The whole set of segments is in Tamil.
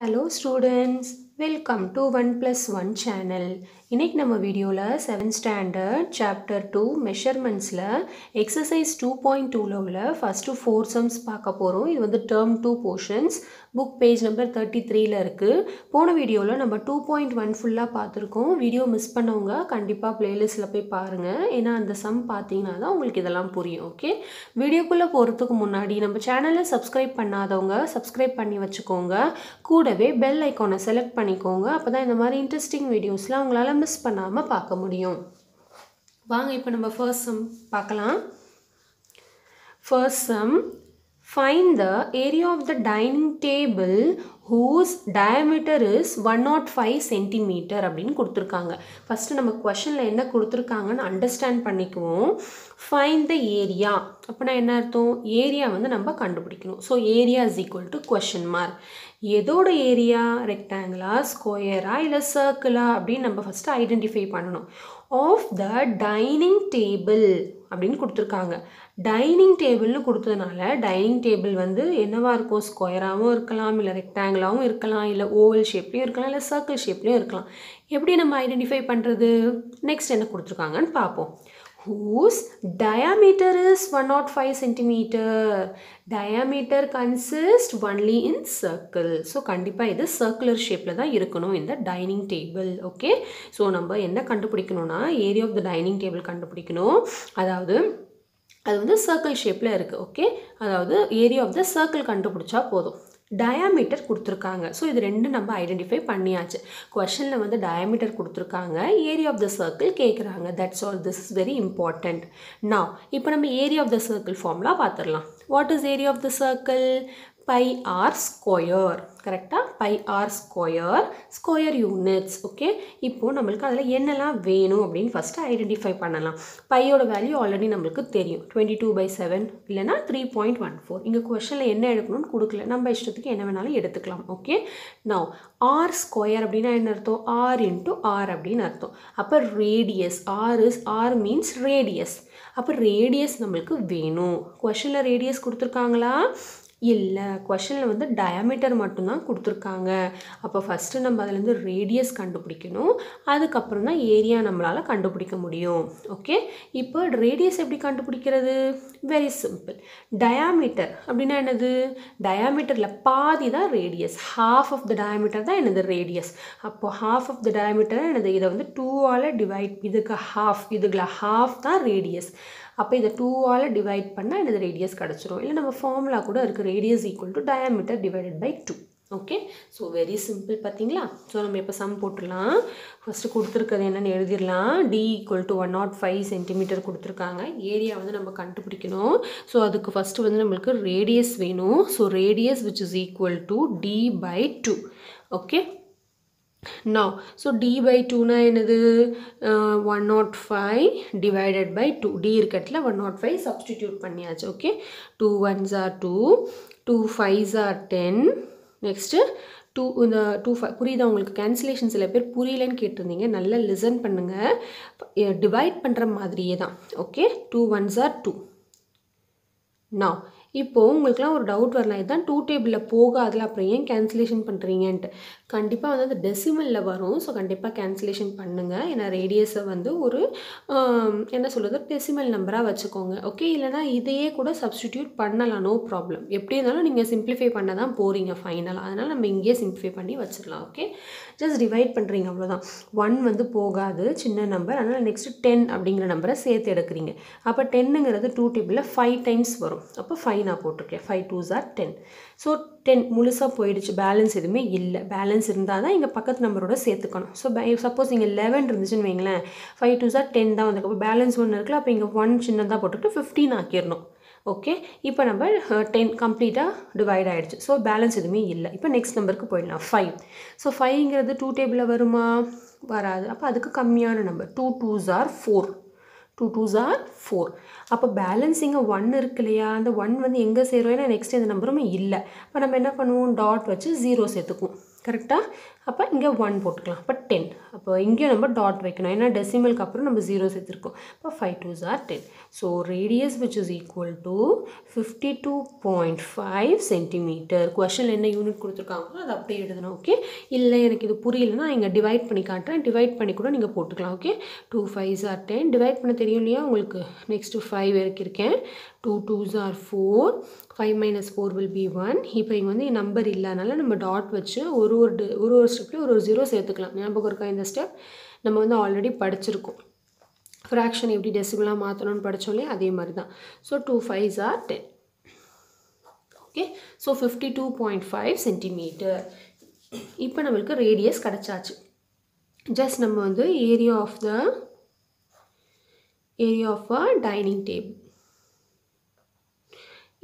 Hello students, welcome to 1+1 channel. இன்னைக்கு நம்ம வீடியோல 7th standard chapter 2 measurementsல exercise 2.2ல உள்ள first 4 sums பார்க்க போறோம். இது வந்து term 2 portions. book page number 33ல இருக்கு. போன வீடியோல நம்ம 2.1 ஃபுல்லா பார்த்திருக்கோம். வீடியோ மிஸ் பண்ணவங்க கண்டிப்பா playlistல போய் பாருங்க. ஏனா அந்த sum பாத்தீங்கன்னா தான் உங்களுக்கு இதெல்லாம் புரியும். ஓகே? வீடியோக்குள்ள போறதுக்கு முன்னாடி நம்ம சேனலை subscribe பண்ணாதவங்க subscribe பண்ணி வச்சுக்கோங்க. கூடவே bell ஐகானை select பண்ணிக்கோங்க. அப்பதான் இந்த மாதிரி interesting videosலாம் உங்களால மிஸ் பண்ணாம பார்க்க முடியும். வாங்க இப்போ நம்ம first sum பார்க்கலாம். First sum, find the area of the dining table whose diameter is 105 cm அப்படினு கொடுத்திருக்காங்க. ஃபர்ஸ்ட் நம்ம क्वेश्चनல என்ன கொடுத்திருக்காங்கன்னு அண்டர்ஸ்டாண்ட் பண்ணிக்குவோம். Find the area. அப்பனா என்ன அர்த்தம்? ஏரியா வந்து நம்ம கண்டுபிடிக்கணும். So area is equal to question mark. எதோட ஏரியா? ரெக்டாங்குலா, ஸ்கொயரா இல்ல சர்க்கிளா அப்படினு நம்ம ஃபர்ஸ்ட் ஐடென்டிஃபை பண்ணனும். Of the dining table அப்படினு கொடுத்திருக்காங்க. டைனிங் டேபிள்னு கொடுத்ததனால டைனிங் டேபிள் வந்து என்னவா இருக்கும்? ஸ்கொயராவும் இருக்கலாம், இல்ல ரெக்டாங்குலாவும் இருக்கலாம், இல்ல ஓவல் ஷேப்லயும் இருக்கலாம், இல்ல சர்க்கிள் ஷேப்லயும் இருக்கலாம். எப்படி நம்ம ஐடென்டிஃபை பண்றது? நெக்ஸ்ட் என்ன கொடுத்திருக்காங்கன்னு பாப்போம். Whose diameter is 105 cm. Diameter consists only in circle. So கண்டிப்பா இது circular shapeல தான் இருக்கணும் இந்த dining table. Okay? So நம்ம என்ன கண்டுபிடிக்கணும்னா area of the dining table கண்டுபிடிக்கணும். அதாவது அது வந்து circle shapeல இருக்கு. ஓகே? அதாவது area of the circle கண்டுபிடிச்சா போதும். diameter கொடுத்திருக்காங்க. So இது ரெண்டு நம்ம ஐடென்டிஃபை பண்ணியாச்சு. क्वेश्चनல வந்து diameter கொடுத்திருக்காங்க, area of the circle கேக்குறாங்க. That's all. This is very important. Now, இப்போ நம்ம area of the circle formula பாத்துறலாம். What is area of the circle? Pi r square. கரெக்ட்டா? Pi r square, square units. Okay? இப்போ நமக்கு அதுல என்னலாம் வேணும் அப்படினு ஃபர்ஸ்ட் ஐடென்டிஃபை பண்ணலாம். pi ஓட வேல்யூ ஆல்ரெடி நமக்கு தெரியும். 22/7 இல்லனா 3.14. இங்க क्वेश्चनல என்ன எடுக்கணும்னு கொடுக்கல. நம்ம இஷ்டத்துக்கு என்ன வேணாலும் எடுத்துக்கலாம். ஓகே? Now, r square அப்படினா என்ன அர்த்தம்? r into r அப்படினு அர்த்தம். அப்ப radius, r means radius. அப்ப radius நமக்கு வேணும். क्वेश्चनல radius கொடுத்திருக்காங்களா? இல்ல, क्वेश्चनல வந்து diameter மட்டும் தான் கொடுத்திருக்காங்க. அப்ப ஃபர்ஸ்ட் நம்ம அதுல இருந்து radius கண்டுபிடிக்கணும். அதுக்கு அப்புறம் தான் ஏரியா நம்மளால கண்டுபிடிக்க முடியும். ஓகே? இப்போ radius எப்படி கண்டுபிடிக்கிறது? Very simple. Diameter அப்படினா என்னது? diameterல பாதி தான் radius. Half of the diameter தான் என்னது? radius. அப்போ half of the diameter என்னது? இத வந்து 2 ஆல டிவைட், இதுக்கு half, இதுக்குல half தான் radius. அப்ப இத 2 ஆல டிவைட் பண்ணா என்னது? radius கிடைச்சிரும். இல்ல நம்ம ஃபார்முலா கூட இருக்கு. radius equal to diameter divided by 2. Okay? So very simple பாத்தீங்களா? சோ நம்ம இப்ப சம் போட்டுறலாம். ஃபர்ஸ்ட் கொடுத்திருக்கிறது என்னன்னு எழுதிரலாம். d equal to 105 cm கொடுத்திருக்காங்க. ஏரியா வந்து நம்ம கண்டுபிடிக்கணும். சோ அதுக்கு ஃபர்ஸ்ட் வந்து நமக்கு radius வேணும். So radius which is equal to d by 2. Okay? Now, so d by 2 na என்னது? 105 divided by 2. d இருக்கட்ல 105 substitute பண்ணியாச்சு. Okay? 2 1s are 2, 2 5s are 10. Next 2 இந்த 2 புரியுதா உங்களுக்கு? cancellation சில பேர் புரியலன்னு கேட்டிருந்தீங்க. நல்லா லிசன் பண்ணுங்க. டிவைட் பண்ற மாதிரியே தான். ஓகே? 2 1s are 2. Now, இப்போ உங்களுக்குலாம் ஒரு டவுட் வரலாம். இதான் 2 டேபிள்ல போகாதுல, அப்புறம் ஏன் கேன்சலேஷன் பண்றீங்கன்னு. கண்டிப்பா வந்து அது டெசிமல்ல வரும். சோ கண்டிப்பா கேன்சலேஷன் பண்ணுங்க. ஏனா ரேடியஸை வந்து ஒரு என்ன சொல்றது? டெசிமல் நம்பரா வச்சுக்கோங்க. ஓகே? இல்லனா இதையே கூட சப்ஸ்டிட்யூட் பண்ணலாம். No problem. எப்படி இருந்தாலும் நீங்க சிம்பிளிஃபை பண்ண தான் போறீங்க ஃபைனலா. அதனால நம்ம இங்கேயே சிம்பிளிஃபை பண்ணி வச்சிரலாம். ஓகே? ஜஸ்ட் டிவைட் பண்றீங்க அவ்வளவுதான். 1 வந்து போகாது, சின்ன நம்பர். அதனால நெக்ஸ்ட் 10 அப்படிங்கற நம்பரை சேர்த்து எடுக்கறீங்க. அப்ப 10ங்கிறது 2 டேபிள்ல 5 டைம்ஸ் வரும். அப்ப 5 நான் போட்டுருக்கேன். 5 2s are 10. So 10 முழுசா போயிடுச்சு. பேலன்ஸ் எதுவுமே இல்ல. பேலன்ஸ் இருந்தா தான் இங்க பக்கத்து நம்பரோட சேர்த்துக்கணும். So சப்போஸ் இங்க 11 இருந்துச்சுன்னு வைங்களேன், 5 2s are 10 தான் வந்திருக்கு. அப்ப பேலன்ஸ் 1 இருக்குல, அப்ப இங்க 1 சின்னதா போட்டுட்டு 15 ஆக்கிரணும். ஓகே? இப்போ நம்ம 10 கம்ப்ளீட்டா டிவைட் ஆயிடுச்சு. சோ பேலன்ஸ் எதுவுமே இல்ல. இப்போ நெக்ஸ்ட் நம்பருக்கு போய்டலாம். 5. சோ 5ங்கிறது 2 டேபிள்ல வருமா? வராது. அப்ப அதுக்கு கம்மியான number. 2 2s are 4. 2 2s are 4. அப்ப பேலன்ஸ் இங்க 1 இருக்கு இல்லையா? அந்த 1 வந்து எங்க சேரும்? ஏனா நெக்ஸ்ட் இந்த நம்பரும் இல்ல. அப்ப நம்ம என்ன பண்ணுவோம்? டாட் வச்சு 0 சேர்த்துக்குவோம். கரெக்டாக? அப்போ இங்கே 1 போட்டுக்கலாம். அப்போ 10. அப்போ இங்கேயும் நம்ம டாட் வைக்கணும். ஏன்னா டெசிமலுக்கு அப்புறம் நம்ம 0 சேர்த்துருக்கோம். இப்போ 5 2s are 10. So radius which is equal to 52.5 centimetre. கொஷனில் என்ன யூனிட் கொடுத்துருக்காங்களோ அதை அப்படியே எழுதணும். ஓகே, இல்லை எனக்கு இது புரியலன்னா இங்கே டிவைட் பண்ணி காட்டுறேன். டிவைட் பண்ணி கூட நீங்கள் போட்டுக்கலாம். Okay, 2 5s are 10. டிவைட் பண்ண தெரியும் இல்லையா உங்களுக்கு? Next 5 இறக்கியிருக்கேன். 2 2s are 4. 5 minus 4 will be 1. இப்போ இங்கே வந்து நம்பர் இல்லாதனால நம்ம டாட் வச்சு ஒரு ஸ்டெப்லேயும் ஒரு 0 சேர்த்துக்கலாம். ஞாபகம் இருக்கா இந்த ஸ்டெப்? நம்ம வந்து ஆல்ரெடி படிச்சிருக்கோம். ஃப்ராக்ஷன் எப்படி டெசிமலாக மாற்றணும்னு படித்தோம் இல்லையா? அதே மாதிரி தான். So 2 5s are 10. Okay, so 52.5 centimetre. இப்போ நம்மளுக்கு ரேடியஸ் கிடச்சாச்சு. ஜஸ்ட் நம்ம வந்து area of a dining table,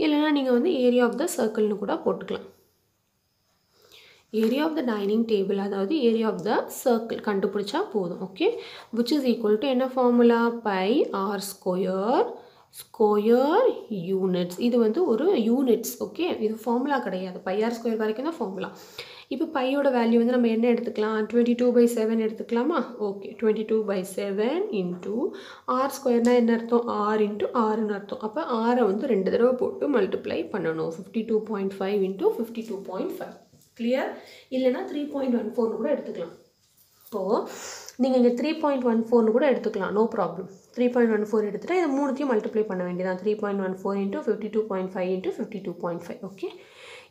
இல்லைனா நீங்கள் வந்து ஏரியா ஆஃப் த சர்க்கிள்னு கூட போட்டுக்கலாம். Area of the dining table, அதாவது ஏரியா ஆஃப் த சர்க்கிள் கண்டுபிடிச்சா போதும். Okay, which is equal to என்ன formula? Pi r square units. இது வந்து ஒரு யூனிட்ஸ். ஓகே, இது ஃபார்முலா கிடையாது. பை ஆர் ஸ்கொயர் வரைக்கும் தான் ஃபார்முலா. இப்போ பையோட வேல்யூ வந்து நம்ம என்ன எடுத்துக்கலாம்? 22/7 எடுத்துக்கலாமா? ஓகே, 22/7 இன்ட்டு ஆர் ஸ்கொயர்னால் என்ன அர்த்தம்? ஆர் இன்ட்டு ஆறுன்னு அர்த்தம். அப்போ ஆரை வந்து 2 தடவை போட்டு மல்டிப்ளை பண்ணணும். 52.5 இன்ட்டு 52.5. கிளியர்? இல்லைனா 3.14 கூட எடுத்துக்கலாம். இப்போது நீங்கள் இங்கே 3.14 கூட எடுத்துக்கலாம். No problem. 3.14 எடுத்துகிட்டு இதை மூணுத்தையும் மல்டிப்ளை பண்ண வேண்டியதான். 3.14 இன்ட்டு 52.5 இன்ட்டு 52.5. ஓகே,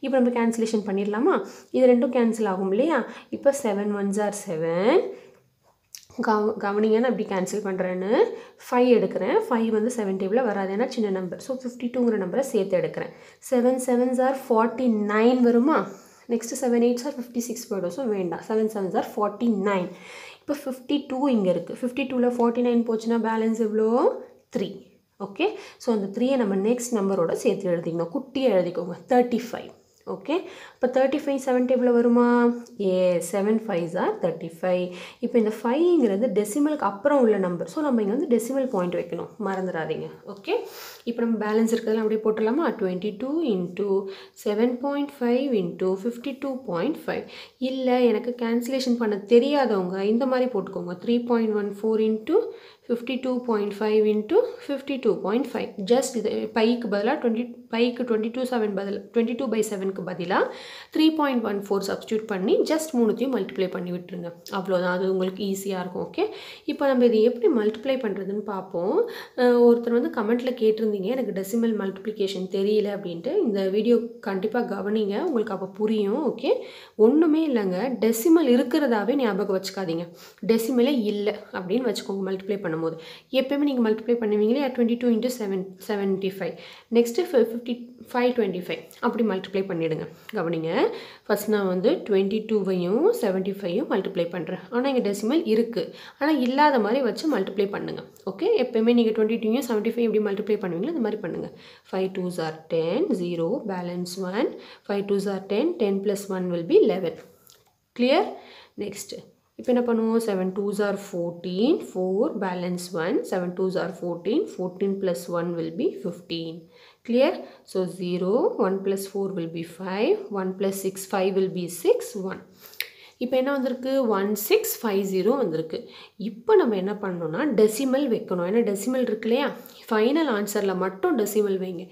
இப்போ நம்ம கேன்சலேஷன் பண்ணிடலாமா? இது ரெண்டும் கேன்சல் ஆகும் இல்லையா? இப்போ 7 1s are 7. கவனிங்க, நான் எப்படி கேன்சல் பண்ணுறேன்னு. 5 எடுக்கிறேன். 5 வந்து 7 டேபிளில் வராது, ஏன்னா சின்ன நம்பர். ஸோ 52ங்கிற நம்பரை சேர்த்து எடுக்கிறேன். 7 7s are 49 வருமா? நெக்ஸ்ட்டு 7 8s are 56 போய்டும். ஸோ வேண்டாம். 7 7s are 49. இப்போ 52 இங்கே இருக்குது. 52ல் 49 போச்சுன்னா பேலன்ஸ் எவ்வளோ? 3. ஓகே, ஸோ அந்த 3யை நம்ம நெக்ஸ்ட் நம்பரோட சேர்த்து எழுதிக்கணும். குட்டியாக எழுதிக்கோங்க. 35. ஓகே, இப்போ 35 7 டேபிளில் வருமா? 7 5s are 35. இப்போ இந்த 5ங்கிறது டெசிமலுக்கு அப்புறம் உள்ள நம்பர். ஸோ நம்ம இங்கே வந்து டெசிமல் பாயிண்ட் வைக்கணும், மறந்துடாதீங்க. ஓகே, இப்போ நம்ம பேலன்ஸ் இருக்கிறதெல்லாம் அப்படியே போட்டுடலாமா? 22 இன்ட்டு 7.5 இன்ட்டு 52.5. இல்லை எனக்கு கேன்சலேஷன் பண்ண தெரியாதவங்க இந்த மாதிரி போட்டுக்கோங்க. 3.14 இன்ட்டு 52.5 இன்ட்டு 52.5. ஜஸ்ட் இது பைக்கு பதிலாக பைக்கு 22/7க்கு பதிலாக 3.14 சப்ஸ்டியூட் பண்ணி ஜஸ்ட் மூணுத்தையும் மல்டிப்ளை பண்ணி விட்டுருங்க. அவ்வளோதான். அது உங்களுக்கு ஈஸியாக இருக்கும். ஓகே, இப்போ நம்ம இதை எப்படி மல்டிப்ளை பண்ணுறதுன்னு பார்ப்போம். ஒருத்தர் வந்து கமெண்ட்டில் கேட்டிருந்தீங்க, எனக்கு டெசிமல் மல்டிப்ளிகேஷன் தெரியல அப்படின்ட்டு. இந்த வீடியோ கண்டிப்பாக கவனிங்க, உங்களுக்கு அப்போ புரியும். ஓகே, ஒன்றுமே இல்லைங்க. டெசிமல் இருக்கிறதாவே ஞாபகம் வச்சுக்காதீங்க. டெசிமலே இல்லை அப்படின்னு வச்சுக்கோங்க. மல்டிப்ளை பண்ணும்போது எப்பயுமே நீங்கள் மல்டிப்ளை பண்ணுவீங்களே 22 இன்ட்டு 75. நெக்ஸ்ட்டு 525 அப்படி மல்டிப்ளை பண்ணிவிடுங்க. கவனிங்க, ஃபஸ்ட் நான் வந்து 22வையும் 75யும் மல்டிப்ளை பண்ணுறேன். ஆனால் இங்கே டெசிமல் இருக்குது, ஆனால் இல்லாத மாதிரி வச்சு மல்டிப்ளை பண்ணுங்கள். ஓகே, எப்பயுமே நீங்கள் 22யும் 75 எப்படி மல்டிப்ளை பண்ணுவீங்களோ அந்த மாதிரி பண்ணுங்கள். 5 2s are 10, 0, balance 1. 5 2s are 10, 10 + 1 will be 11. Clear? Next இப்போ என்ன பண்ணுவோம்? 7 2s are 14, 4, balance 1. 7 2s are 14, 14 + 1 will be 15. Clear? So 0, 1 + 4 will be 5, 1 + 6, 5 will be 6, 1. இப்போ என்ன வந்திருக்கு? 1650 வந்திருக்கு. இப்போ நம்ம என்ன பண்ணணும்னா டெசிமல் வைக்கணும். ஏன்னா டெசிமல் இருக்கு இல்லையா? ஃபைனல் ஆன்சரில் மட்டும் டெசிமல் வைங்க.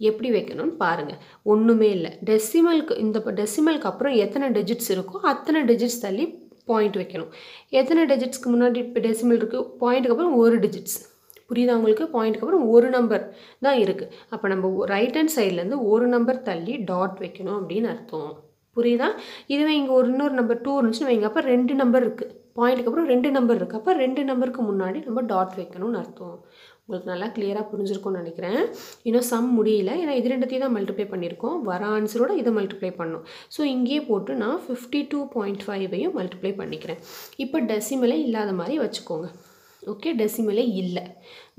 எப்படி வைக்கணும்னு பாருங்கள். ஒன்றுமே இல்லை. டெசிமலுக்கு அப்புறம் எத்தனை டிஜிட்ஸ் இருக்கோ அத்தனை டிஜிட்ஸ் தள்ளி பாயிண்ட் வைக்கணும். எத்தனை டிஜிட்ஸ்க்கு முன்னாடி இப்போ டெசிமல் இருக்குது? பாயிண்ட்டுக்கு அப்புறம் ஒரு டிஜிட்ஸ். புரியுதா உங்களுக்கு? பாயிண்ட்டுக்கு அப்புறம் ஒரு நம்பர் தான் இருக்குது. அப்போ நம்ம ரைட் ஹேண்ட் சைட்லேருந்து ஒரு நம்பர் தள்ளி டாட் வைக்கணும் அப்படின்னு அர்த்தம். புரியுதா? இதுவே இங்கே இன்னொரு நம்பர் 2 இருந்துச்சுன்னு வைங்க. அப்போ 2 நம்பர் இருக்குது. பாயிண்ட்டுக்கு அப்புறம் 2 நம்பர் இருக்குது. அப்போ 2 நம்பருக்கு முன்னாடி நம்ம டாட் வைக்கணும்னு அர்த்தம். உங்களுக்கு நல்லா கிளியராக புரிஞ்சிருக்கும்னு நினைக்கிறேன். இன்னும் சம் முடியல, ஏன்னா இது ரெண்டுத்தையும் தான் மல்டிப்ளை பண்ணியிருக்கோம். வர ஆன்சரோட இதை மல்டிப்ளை பண்ணணும். ஸோ இங்கேயே போட்டு நான் 52.5ஐயும் மல்டிப்ளை பண்ணிக்கிறேன். இப்போ டெசிமலே இல்லாத மாதிரி வச்சுக்கோங்க. ஓகே, டெசிமலே இல்லை.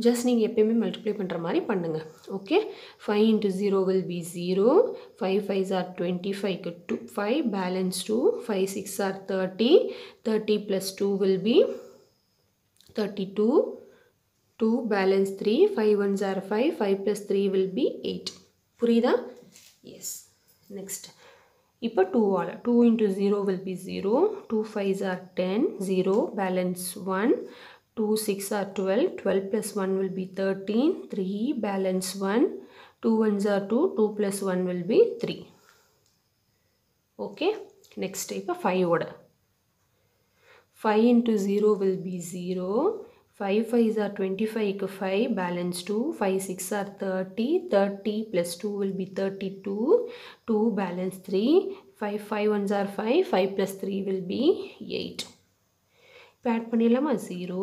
ஜஸ்ட் நீங்கள் எப்பயுமே மல்டிப்ளை பண்ணுற மாதிரி பண்ணுங்கள். Okay, 5 × 0 will be 0, 5 5s are 25க்கு 2 5, balance 2, 5 6 are 30, 30 + 2 will be 32, 2 balance 3, 5 1s are 5, 5 + 3 will be 8. புரியுதா? எஸ். நெக்ஸ்ட் இப்போ 2 all 2 into 0 will be 0, 2 5s are 10, 0, balance 1, 2 6 are 12, 12 plus 1 will be 13, 3, balance 1, 2 1s are 2, 2 plus 1 will be 3. Okay, next இப்போ 5 ஓட 5 into 0 will be 0, 5 5s are 25 க்கு 5, balance 2, 5 6 are 30, 30 plus 2 will be 32, 2 balance 3, 5 5 1s are 5, 5 plus 3 will be 8. இப்போ ஆட் பண்ணிடலாமா 0,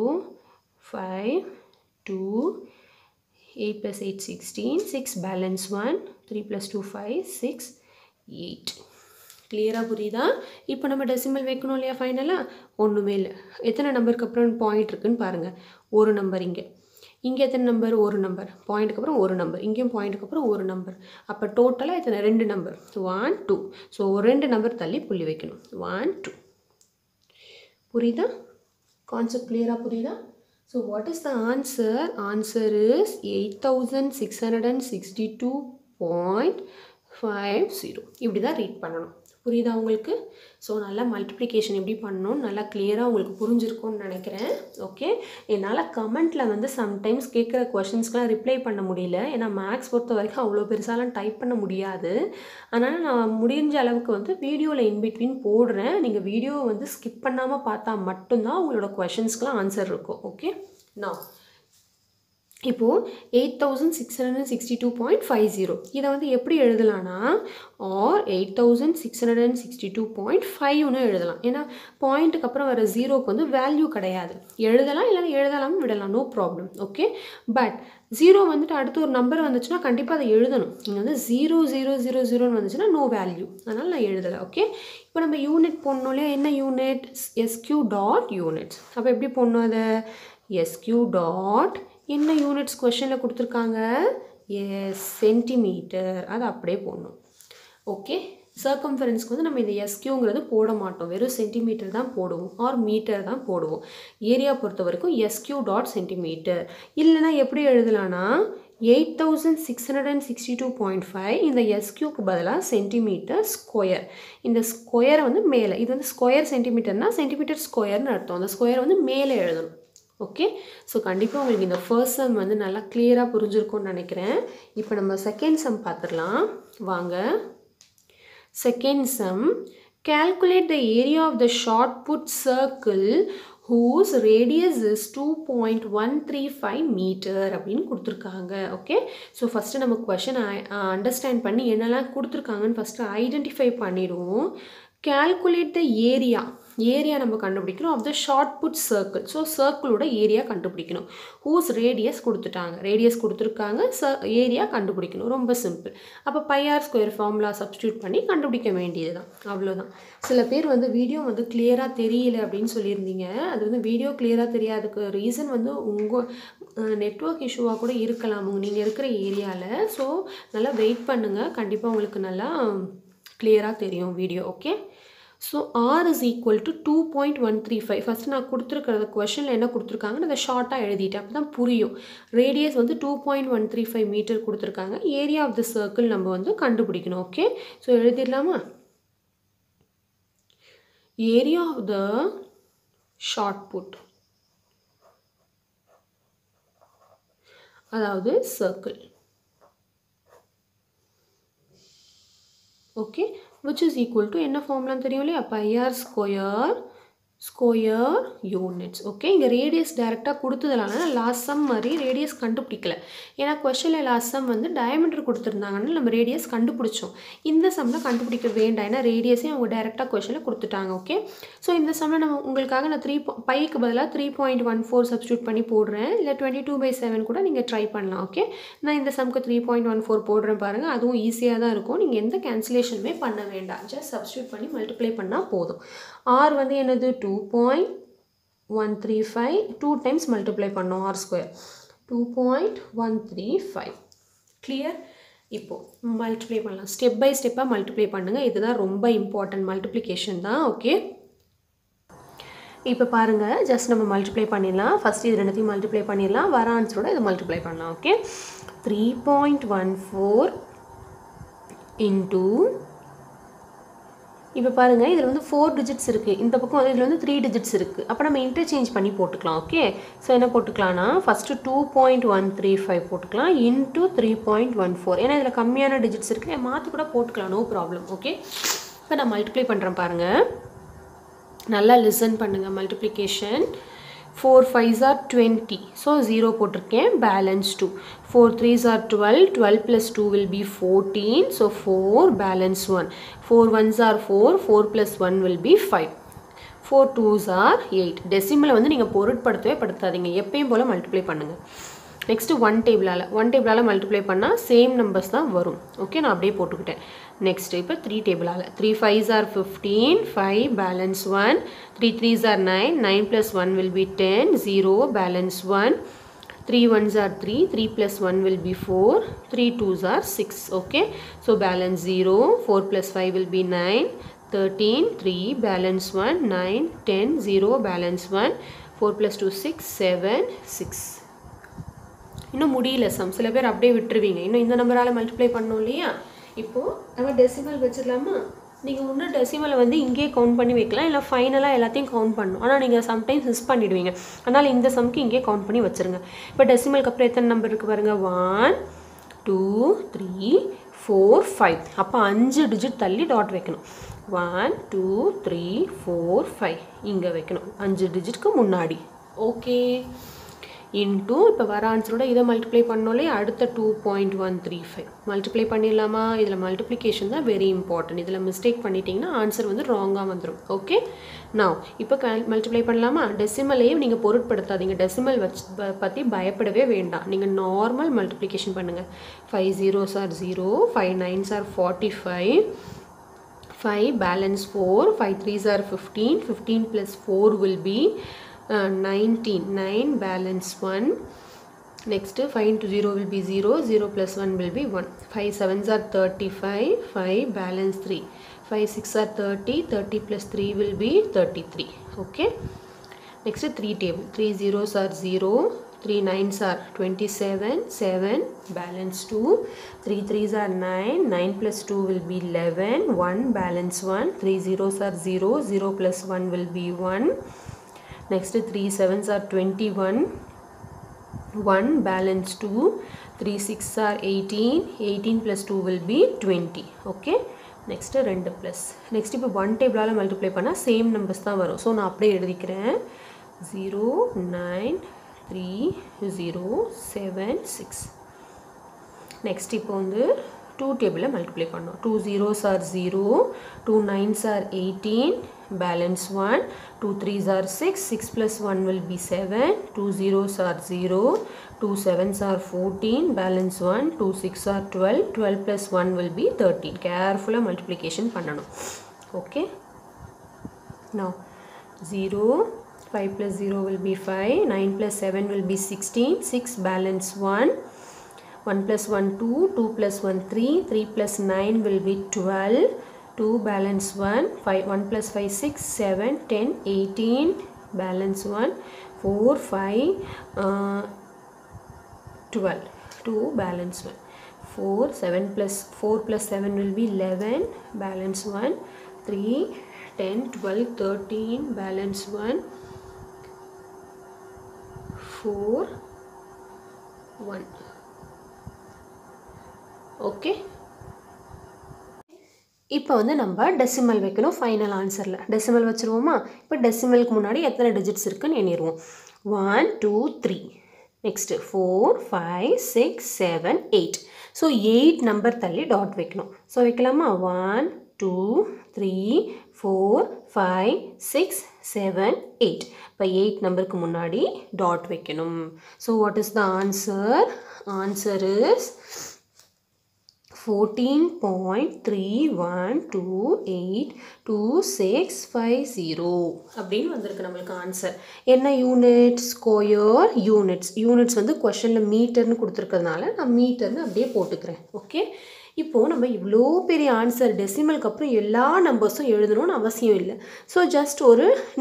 5, 2, 8 plus 8 16, 6 balance 1, 3 plus 2 5, 6, 8. கிளியராக புரியுதா? இப்போ நம்ம டெசிமல் வைக்கணும் இல்லையா ஃபைனலாக? ஒன்றுமே இல்லை. எத்தனை நம்பருக்கு அப்புறம் பாயிண்ட் இருக்குன்னு பாருங்கள். ஒரு நம்பர் இங்கே, இங்கே எத்தனை நம்பர்? ஒரு நம்பர். பாயிண்ட்டுக்கு அப்புறம் ஒரு நம்பர், இங்கேயும் பாயிண்ட்டுக்கு அப்புறம் ஒரு நம்பர். அப்போ டோட்டலாக எத்தனை? 2 நம்பர். 1 2. ஸோ 2 நம்பர் தள்ளி புள்ளி வைக்கணும். 1 2. புரியுதா? கான்செப்ட் கிளியராக புரியுதா? So what is the answer? Answer is 8662.50. இப்படி தான் ரீட் பண்ணணும். புரியுதா உங்களுக்கு? ஸோ நல்லா மல்டிப்ளிகேஷன் எப்படி பண்ணணும் நல்லா கிளியராக உங்களுக்கு புரிஞ்சிருக்கும்னு நினைக்கிறேன். ஓகே, என்னால் கமெண்ட்டில் வந்து சம்டைம்ஸ் கேட்குற கொஷின்ஸ்க்கெலாம் ரிப்ளை பண்ண முடியல. ஏன்னா மேக்ஸ் பொறுத்த வரைக்கும் அவ்வளோ பெருசாலாம் டைப் பண்ண முடியாது. அதனால் நான் முடிஞ்ச அளவுக்கு வந்து வீடியோவில் இன்பிட்வீன் போடுறேன். நீங்கள் வீடியோவை வந்து ஸ்கிப் பண்ணாமல் பார்த்தா மட்டும்தான் உங்களோட கொஷின்ஸ்க்கெலாம் ஆன்சர் இருக்கும். ஓகே, நான் இப்போது 8662.50 இதை வந்து எப்படி எழுதலான்னா ஆர் 8662.5ன்னு எழுதலாம். ஏன்னா பாயிண்ட்டுக்கு அப்புறம் வர ஜீரோக்கு வந்து வேல்யூ கிடையாது. எழுதலாம், இல்லைன்னா எழுதலாம் விடலாம், no problem. Okay, but zero வந்துட்டு அடுத்து ஒரு நம்பர் வந்துச்சுன்னா கண்டிப்பாக அதை எழுதணும். இங்கே வந்து 0000 வந்துச்சுன்னா நோ வேல்யூ, அதனால் நான் எழுதலை. ஓகே, இப்போ நம்ம யூனிட் போடணும் இல்லையா? என்ன யூனிட்? SQ dot units. அப்போ எப்படி போடணும் அதை? SQ டாட் என்ன யூனிட்ஸ் கொஷனில் கொடுத்துருக்காங்க? Yes, centimetre. அது அப்படியே போடணும். ஓகே, சர்க்கம்ஃபரன்ஸ்க்கு வந்து நம்ம இந்த SQங்கிறது போட மாட்டோம், வெறும் சென்டிமீட்டர் தான் போடுவோம், ஆர் மீட்டர் தான் போடுவோம். ஏரியா பொறுத்த வரைக்கும் SQ டாட் சென்டிமீட்டர். இல்லைனா எப்படி எழுதலான்னா 8662.5 இந்த SQக்கு பதிலாக சென்டிமீட்டர் ஸ்கொயர். இந்த ஸ்கொயரை வந்து மேலே, இது வந்து ஸ்கொயர் சென்டிமீட்டர்னால் சென்டிமீட்டர் ஸ்கொயர்னு அர்த்தம். அந்த ஸ்கொயரை வந்து மேலே எழுதணும். ஓகே, ஸோ கண்டிப்பாக உங்களுக்கு இந்த ஃபர்ஸ்ட் சம் வந்து நல்லா கிளியராக புரிஞ்சிருக்கும்னு நினைக்கிறேன். இப்போ நம்ம செகண்ட் சம் பார்த்துடலாம் வாங்க. Second sum, calculate the area of the shot put circle whose radius is 2.135 meter அப்படின்னு கொடுத்துருக்காங்க. ஓகே, ஸோ ஃபஸ்ட்டு நம்ம கொஷன் அண்டர்ஸ்டாண்ட் பண்ணி என்னெல்லாம் கொடுத்துருக்காங்கன்னு ஃபஸ்ட்டு ஐடென்டிஃபை பண்ணிடுவோம். calculate the area, ஏரியா நம்ம கண்டுபிடிக்கணும். Of the shot put circle, so சர்க்கிளோட ஏரியா கண்டுபிடிக்கணும். ஹூஸ் ரேடியஸ் கொடுத்துட்டாங்க, ரேடியஸ் கொடுத்துருக்காங்க, ஏரியா கண்டுபிடிக்கணும். ரொம்ப சிம்பிள். அப்போ பைஆர் ஸ்கொயர் ஃபார்முலா சப்ஸ்டியூட் பண்ணி கண்டுபிடிக்க வேண்டியது தான், அவ்வளோதான். சில பேர் வந்து வீடியோ வந்து கிளியராக தெரியல அப்படின்னு சொல்லியிருந்தீங்க. அது வந்து வீடியோ கிளியராக தெரியாததுக்கு ரீசன் வந்து உங்கள் நெட்வொர்க் இஷ்யூவாக கூட இருக்கலாம் நீங்கள் இருக்கிற ஏரியாவில். ஸோ நல்லா வெயிட் பண்ணுங்கள், கண்டிப்பாக உங்களுக்கு நல்லா கிளியராக தெரியும் video. Okay, so R is equal to 2.135. First நான் கொடுத்துருக்கிறது கொஷனில் என்ன கொடுத்துருக்காங்கன்னு அதை ஷார்ட்டாக எழுதிட்டேன், அப்போ தான் புரியும். ரேடியஸ் வந்து 2.135 மீட்டர் கொடுத்துருக்காங்க. ஏரியா ஆஃப் த சர்க்கிள் நம்ம வந்து கண்டுபிடிக்கணும். ஓகே, ஸோ எழுதிடலாமா? Area of the shot put, அதாவது circle. Okay, which is equal to என்ன ஃபார்முலான்னு தெரியும் இல்லையா? Pi r square units. ஓகே, இங்கே ரேடியஸ் டைரெக்டாக கொடுத்ததுனால லாஸ்ட் சம் மாதிரி ரேடியஸ் கண்டுபிடிக்கல. ஏன்னா கொஷனில் லாஸ்ட் சம் வந்து டயமீட்டர் கொடுத்துருந்தாங்கன்னு நம்ம ரேடியஸ் கண்டுபிடிச்சோம். இந்த சம்மில் கண்டுபிடிக்க வேண்டாம், ஏன்னா ரேடியஸே அவங்க டைரெக்டாக கொஷனில் கொடுத்துட்டாங்க. ஓகே, ஸோ இந்த சம்மில் நம்ம உங்களுக்காக நான் பைக்கு பதிலாக 3.14 சப்ஸ்டியூட் பண்ணி போடுறேன். இல்லை 22/7 கூட நீங்கள் ட்ரை பண்ணலாம். ஓகே, நான் இந்த சம்க்கு 3.14 போடுறேன் பாருங்கள், அதுவும் ஈஸியாக தான் இருக்கும். நீங்கள் எந்த கேன்சலேஷனுமே பண்ண வேண்டாம், ஜஸ்ட் சப்ஸ்டியூட் பண்ணி மல்டிப்ளை பண்ணால் போதும். ஆர் வந்து என்னது? 2.135, 2 டைம்ஸ் மல்டிப்ளை பண்ணோம், ஆர் ஸ்கொயர் 2.135. கிளியர்? இப்போது மல்டிப்ளை பண்ணலாம், ஸ்டெப் பை ஸ்டெப்பாக மல்டிப்ளை பண்ணுங்கள். இதுதான் ரொம்ப இம்பார்ட்டன்ட், மல்டிப்ளிகேஷன் தான். ஓகே, இப்போ பாருங்கள், ஜஸ்ட் நம்ம மல்டிப்ளை பண்ணிடலாம். ஃபஸ்ட்டு இது ரெண்டுத்தையும் மல்டிப்ளை பண்ணிடலாம், வர ஆன்சரோட இது மல்டிப்ளை பண்ணலாம். ஓகே, 3.14 into இப்போ பாருங்கள் இதில் வந்து 4 டிஜிட்ஸ் இருக்குது, இந்த பக்கம் வந்து இதில் வந்து 3 டிஜிட்ஸ் இருக்குது. அப்போ நம்ம இன்டர்சேஞ்ச் பண்ணி போட்டுக்கலாம். ஓகே, ஸோ என்ன போட்டுக்கலாம்னா ஃபஸ்ட்டு 2.135 போட்டுக்கலாம் இன்ட்டு 3.14. ஏன்னா இதில் கம்மியான டிஜிட்ஸ் இருக்குது, மாற்றி கூட போட்டுக்கலாம், நோ ப்ராப்ளம். ஓகே, இப்போ நான் மல்டிப்ளை பண்ணுறேன் பாருங்கள், நல்லா லிசன் பண்ணுங்கள். மல்டிப்ளிகேஷன் 4 5s are 20, so 0 போட்டிருக்கேன், balance 2. 4 3s are 12, 12 plus 2 will be 14, so 4 balance 1. 4 1s are 4, 4 plus 1 will be 5. 4 2s are 8. டெசிமலை வந்து நீங்கள் பொருட்படுத்தவே படுத்தாதீங்க, எப்பயும் போல் மல்டிப்ளை பண்ணுங்கள். நெக்ஸ்ட்டு ஒன் டேபிளால் மல்டிப்ளை பண்ணால் சேம் நம்பர்ஸ் தான் வரும். ஓகே, நான் அப்படியே போட்டுக்கிட்டேன். நெக்ஸ்ட்டு இப்போ 3 டேபிளால் 3 5s are 15, 5 balance 1, 3 3s are 9, 9 plus 1 will be 10, 0 balance 1, 3 1s are 3, 3 plus 1 will be 4, 3 2s are 6. Okay, so balance 0, 4 plus 5 will be 9, 13, 3 balance 1, 9, 10, 0 balance 1, 4 plus 2 6, 7 6. இன்னும் முடியல சம், சில பேர் அப்படியே விட்டுருவீங்க. இன்னும் இந்த நம்பரால் மல்டிப்ளை பண்ணோம் இல்லையா. இப்போது நம்ம டெசிமல் வச்சிடலாமா. நீங்கள் இன்னும் டெசிமலை வந்து இங்கே கவுண்ட் பண்ணி வைக்கலாம், இல்லை ஃபைனலாக எல்லாத்தையும் கவுண்ட் பண்ணணும். ஆனால் நீங்கள் சம்டைம்ஸ் மிஸ் பண்ணிவிடுவீங்க, அதனால் இந்த சம்க்கு இங்கே கவுண்ட் பண்ணி வச்சுருங்க. இப்போ டெசிமலுக்கு அப்புறம் எத்தனை நம்பர் இருக்குது பாருங்கள், 1 2 3 4 5. அப்போ 5 டிஜிட் தள்ளி டாட் வைக்கணும். 1 2 3 4 5 இங்கே வைக்கணும், 5 டிஜிட்க்கு முன்னாடி. ஓகே, இன்ட்டு இப்போ வர ஆன்சரோட இதை மல்டிப்ளை பண்ணோலே அடுத்த 2.135 மல்டிப்ளை பண்ணிடலாமா. இதில் மல்டிப்ளிகேஷன் தான் வெரி இம்பார்ட்டன்ட், இதில் மிஸ்டேக் பண்ணிட்டீங்கன்னா ஆன்சர் வந்து ராங்காக வந்துடும். ஓகே, நான் இப்போ மல்டிப்ளை பண்ணலாமா. டெசிமலையும் நீங்கள் பொருட்படுத்தாதீங்க, டெசிமல் பற்றி பயப்படவே வேண்டாம், நீங்கள் நார்மல் மல்டிப்ளிகேஷன் பண்ணுங்கள். 5 0s are 0, 5 9s are 45, 5 balance 4, 5 3s are 15, 15 plus 4 will be 19, 9 balance 1. Next 5 into 0 will be 0, 0 plus 1 will be 1. 5 7s are 35, 5 balance 3, 5 6 are 30, 30 plus 3 will be 33. Okay, next 3 table, 3 zeros are 0, 3 9s are 27, 7 balance 2, 3 3s are 9, 9 plus 2 will be 11, 1 balance 1, 3 zeros are 0, 0 plus 1 will be 1. Next 3 7s are 21, 1 balance 2, 3 6 are 18, 18 plus 2 will be 20. Okay, next 2 plus. Next இப்போ 1 டேபிளால் மல்டிப்ளை பண்ணால் சேம் நம்பர்ஸ் தான் வரும். ஸோ நான் அப்படியே எழுதிக்கிறேன், 0 9 3 0 7 6. நெக்ஸ்ட் இப்போ வந்து 2 டேபிளில் மல்டிப்ளை பண்ணோம். 2 zeros are 0, 2 9s are 18, balance 1, 2 3s are 6, 6 plus 1 will be 7, 2 zeros are 0, 2 7s are 14, balance 1, 2 6 are 12, 12 plus 1 will be 13. கேர்ஃபுல்லாக மல்டிப்ளிகேஷன் பண்ணணும். Okay, now 0, 5 plus 0 will be 5, 9 plus 7 will be 16, 6 balance 1, 1 plus 1 2, 2 plus 1 3, 3 plus 9 will be 12, 2 balance 1, 5 1 plus 5 6, 7 10 18, balance 1, 4 5 12, 2 balance 1, 4 7 plus 4 plus 7 will be 11, balance 1, 3 10 12 13, balance 1, 4 1. Okay, இப்போ வந்து நம்ம டெசிமல் வைக்கணும் ஃபைனல் ஆன்சரில். டெசிமல் வச்சுருவோமா. இப்போ டெசிமலுக்கு முன்னாடி எத்தனை டிஜிட்ஸ் இருக்குன்னு எண்ணிடுவோம். 1 2 3, நெக்ஸ்ட்டு 4 5 6 7 8. ஸோ 8 நம்பர் தள்ளி டாட் வைக்கணும். ஸோ வைக்கலாமா. 1 2 3 4 5 6 7 8. இப்போ 8 நம்பருக்கு முன்னாடி டாட் வைக்கணும். So what is the answer? Answer is 14.31282650 அப்படின்னு வந்திருக்கு நம்மளுக்கு ஆன்சர். என்ன யூனிட்? Square units. யூனிட்ஸ் வந்து கொஷனில் மீட்டர்னு கொடுத்துருக்கிறதுனால நான் மீட்டர்னு அப்படியே போட்டுக்கிறேன். ஓகே, இப்போது நம்ம இவ்வளோ பெரிய ஆன்சர் டெசிமலுக்கு அப்புறம் எல்லா நம்பர்ஸும் எழுதணும்னு அவசியம் இல்லை. ஸோ ஜஸ்ட்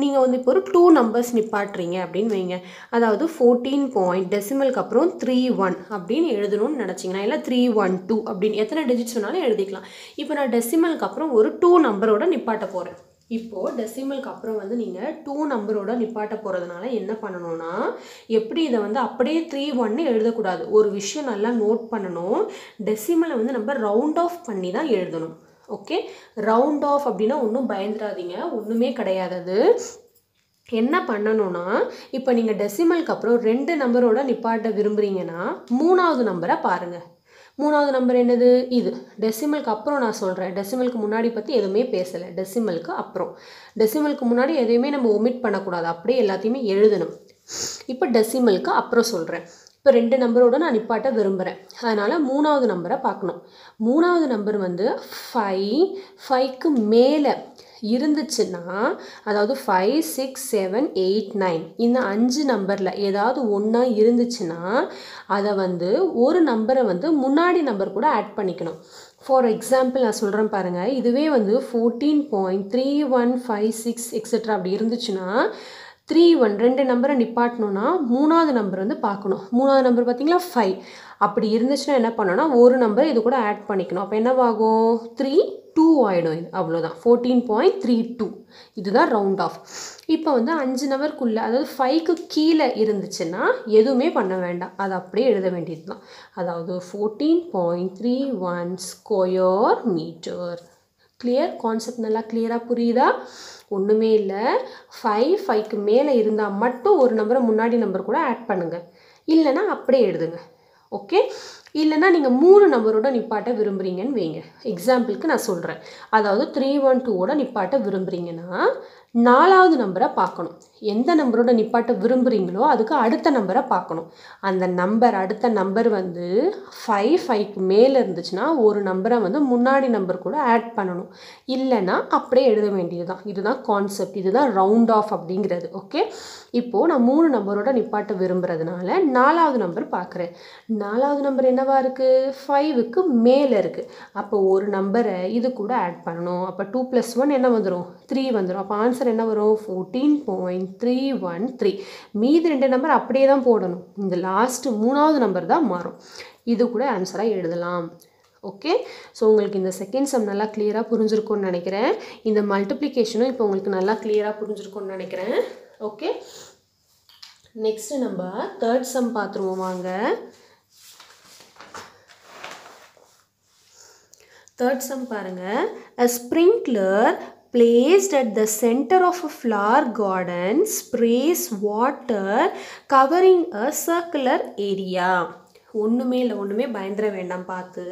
நீங்கள் வந்து இப்போ ஒரு 2 நம்பர்ஸ் நிப்பாட்டுறீங்க அப்படின்னு வைங்க. அதாவது 14 பாயிண்ட் டெசிமலுக்கு அப்புறம் 31 அப்படின்னு எழுதணும்னு நினச்சிங்கன்னா, இல்லை 312 அப்படின்னு எத்தனை டிஜிட்ஸ் வேணாலும் எழுதிக்கலாம். இப்போ நான் டெசிமலுக்கு அப்புறம் ஒரு 2 நம்பரோட நிப்பாட்ட போகிறேன். இப்போது டெசிமலுக்கு அப்புறம் வந்து நீங்கள் 2 நம்பரோட நிப்பாட்ட போகிறதுனால என்ன பண்ணணும்னா, எப்படி இதை வந்து அப்படியே 31 எழுதக்கூடாது. ஒரு விஷயம் நல்லா நோட் பண்ணணும். டெசிமலை வந்து நம்ம ரவுண்ட் ஆஃப் பண்ணி தான் எழுதணும். ஓகே, ரவுண்ட் ஆஃப் அப்படின்னா ஒன்றும் பயந்துடாதீங்க, ஒன்றுமே கிடையாது. அது என்ன பண்ணணும்னா, இப்போ நீங்கள் டெசிமலுக்கு அப்புறம் 2 நம்பரோட நிப்பாட்ட விரும்புகிறீங்கன்னா 3வது நம்பரை பாருங்கள். 3வது நம்பர் என்னது? இது. டெசிமலுக்கு அப்புறம் நான் சொல்கிறேன். டெசிமலுக்கு முன்னாடி பற்றி எதுவுமே பேசலை. டெசிமலுக்கு அப்புறம். டெசிமலுக்கு முன்னாடி எதையுமே நம்ம ஒமிட் பண்ணக்கூடாது, அப்படியே எல்லாத்தையுமே எழுதணும். இப்போ டெசிமலுக்கு அப்புறம் சொல்கிறேன். இப்போ 2 நம்பரோட நான் நிப்பாட்ட விரும்புகிறேன். அதனால் 3வது நம்பரை பார்க்கணும். 3வது நம்பர் வந்து 5க்கு மேலே இருந்துச்சுன்னா, அதாவது 5, 6, 7, 8, 9 இந்த 5 நம்பரில் ஏதாவது ஒன்றா இருந்துச்சுன்னா அதை வந்து ஒரு நம்பரை வந்து முன்னாடி நம்பர் கூட ஆட் பண்ணிக்கணும். ஃபார் எக்ஸாம்பிள் நான் சொல்கிறேன் பாருங்கள். இதுவே வந்து 14.3156 எக்ஸெட்ரா அப்படி இருந்துச்சுன்னா 31 2 நம்பரை நிப்பாட்டணும்னா 3வது நம்பர் வந்து பார்க்கணும். 3வது நம்பர் பார்த்தீங்களா 5. அப்படி இருந்துச்சுன்னா என்ன பண்ணணும்னா ஒரு நம்பர் இது கூட ஆட் பண்ணிக்கணும். அப்போ என்னவாகும்? 3, 2 ஆகிடும். இது அவ்வளோதான். 14.32 இதுதான் ரவுண்ட் ஆஃப். இப்போ வந்து 5 நம்பருக்குள்ளே, அதாவது 5க்கு கீழே இருந்துச்சுன்னா எதுவுமே பண்ண வேண்டாம், அதை அப்படியே எழுத வேண்டியது தான். அதாவது 14.31 ஸ்கொயர் மீட்டர். கிளியர்? கான்செப்ட் நல்லா கிளியராக புரியுதா? ஒன்றுமே இல்லை. 5க்கு மேலே இருந்தால் மட்டும் ஒரு நம்பரை முன்னாடி நம்பர் கூட ஆட் பண்ணுங்கள், இல்லைன்னா அப்படியே எழுதுங்க. ஓகே, இல்லைன்னா நீங்கள் 3 நம்பரோட நிப்பாட்ட விரும்புகிறீங்கன்னு வைங்க. எக்ஸாம்பிளுக்கு நான் சொல்கிறேன். அதாவது 312ஓட நிப்பாட்ட விரும்புகிறீங்கன்னா 4வது நம்பரை பார்க்கணும். எந்த நம்பரோட நிப்பாட்ட விரும்புகிறீங்களோ அதுக்கு அடுத்த நம்பரை பார்க்கணும். அந்த நம்பர், அடுத்த நம்பர் வந்து 5க்கு மேலே இருந்துச்சுன்னா ஒரு நம்பரை வந்து முன்னாடி நம்பர் கூட ஆட் பண்ணணும், இல்லைன்னா அப்படியே எழுத வேண்டியது தான். இதுதான் கான்செப்ட், இதுதான் ரவுண்ட் ஆஃப் அப்படிங்கிறது. ஓகே, இப்போது நான் 3 நம்பரோட நிப்பாட்ட விரும்புகிறதுனால 4வது நம்பர் பார்க்குறேன். 4வது நம்பர் என்னவா இருக்குது? 5க்கு மேலே இருக்குது. அப்போ ஒரு நம்பரை இது கூட ஆட் பண்ணணும். அப்போ 2 + 1 என்ன வந்துடும்? 3 வந்துடும். அப்போ ஆன்சர் என்ன வரும்? 14.313. மீதி 2 நம்பர் அப்படியே தான் போடணும். இந்த லாஸ்ட்டு 3வது நம்பர் தான் மாறும். இது கூட ஆன்சராக எழுதலாம். ஓகே, ஸோ உங்களுக்கு இந்த செகண்ட் சம் நல்லா கிளியராக புரிஞ்சிருக்கும்னு நினைக்கிறேன். இந்த மல்டிப்ளிகேஷனும் இப்போ உங்களுக்கு நல்லா கிளியராக புரிஞ்சிருக்கும்னு நினைக்கிறேன். ஓகே, நெக்ஸ்ட்டு நம்ம தேர்ட் சம் பார்த்துருவோம் வாங்க. தேர்ட் சம் பாருங்கள். A sprinkler placed at the center of a flower garden sprays water covering a circular area. ஒன்றுமே பயந்துட வேண்டாம். பார்த்து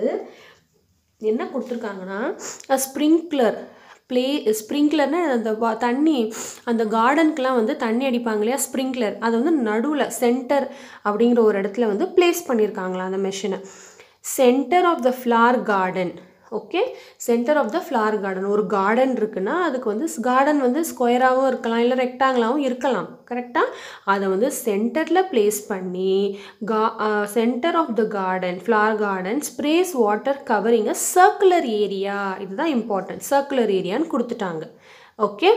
என்ன கொடுத்துருக்காங்கன்னா, ஸ்ப்ரிங்க்லர்னா அந்த தண்ணி, அந்த கார்டனுக்குலாம் வந்து தண்ணி அடிப்பாங்க இல்லையா, ஸ்ப்ரிங்க்லர். அதை வந்து நடுவில் சென்டர் அப்படிங்கிற ஒரு இடத்துல வந்து பிளேஸ் பண்ணியிருக்காங்களா அந்த மெஷினை. Centre of the flower garden. Okay, centre of the flower garden. ஒரு கார்டன் இருக்குன்னா அதுக்கு வந்து கார்டன் வந்து ஸ்கொயராகவும் இருக்கலாம், இல்லை ரெக்டாங்கிளாகவும் இருக்கலாம். கரெக்டாக? அதை வந்து சென்டரில் பிளேஸ் பண்ணி centre of the garden, flower garden sprays water covering a circular area. இதுதான் இம்பார்ட்டன்ட். சர்க்குலர் ஏரியான்னு கொடுத்துட்டாங்க. ஓகே,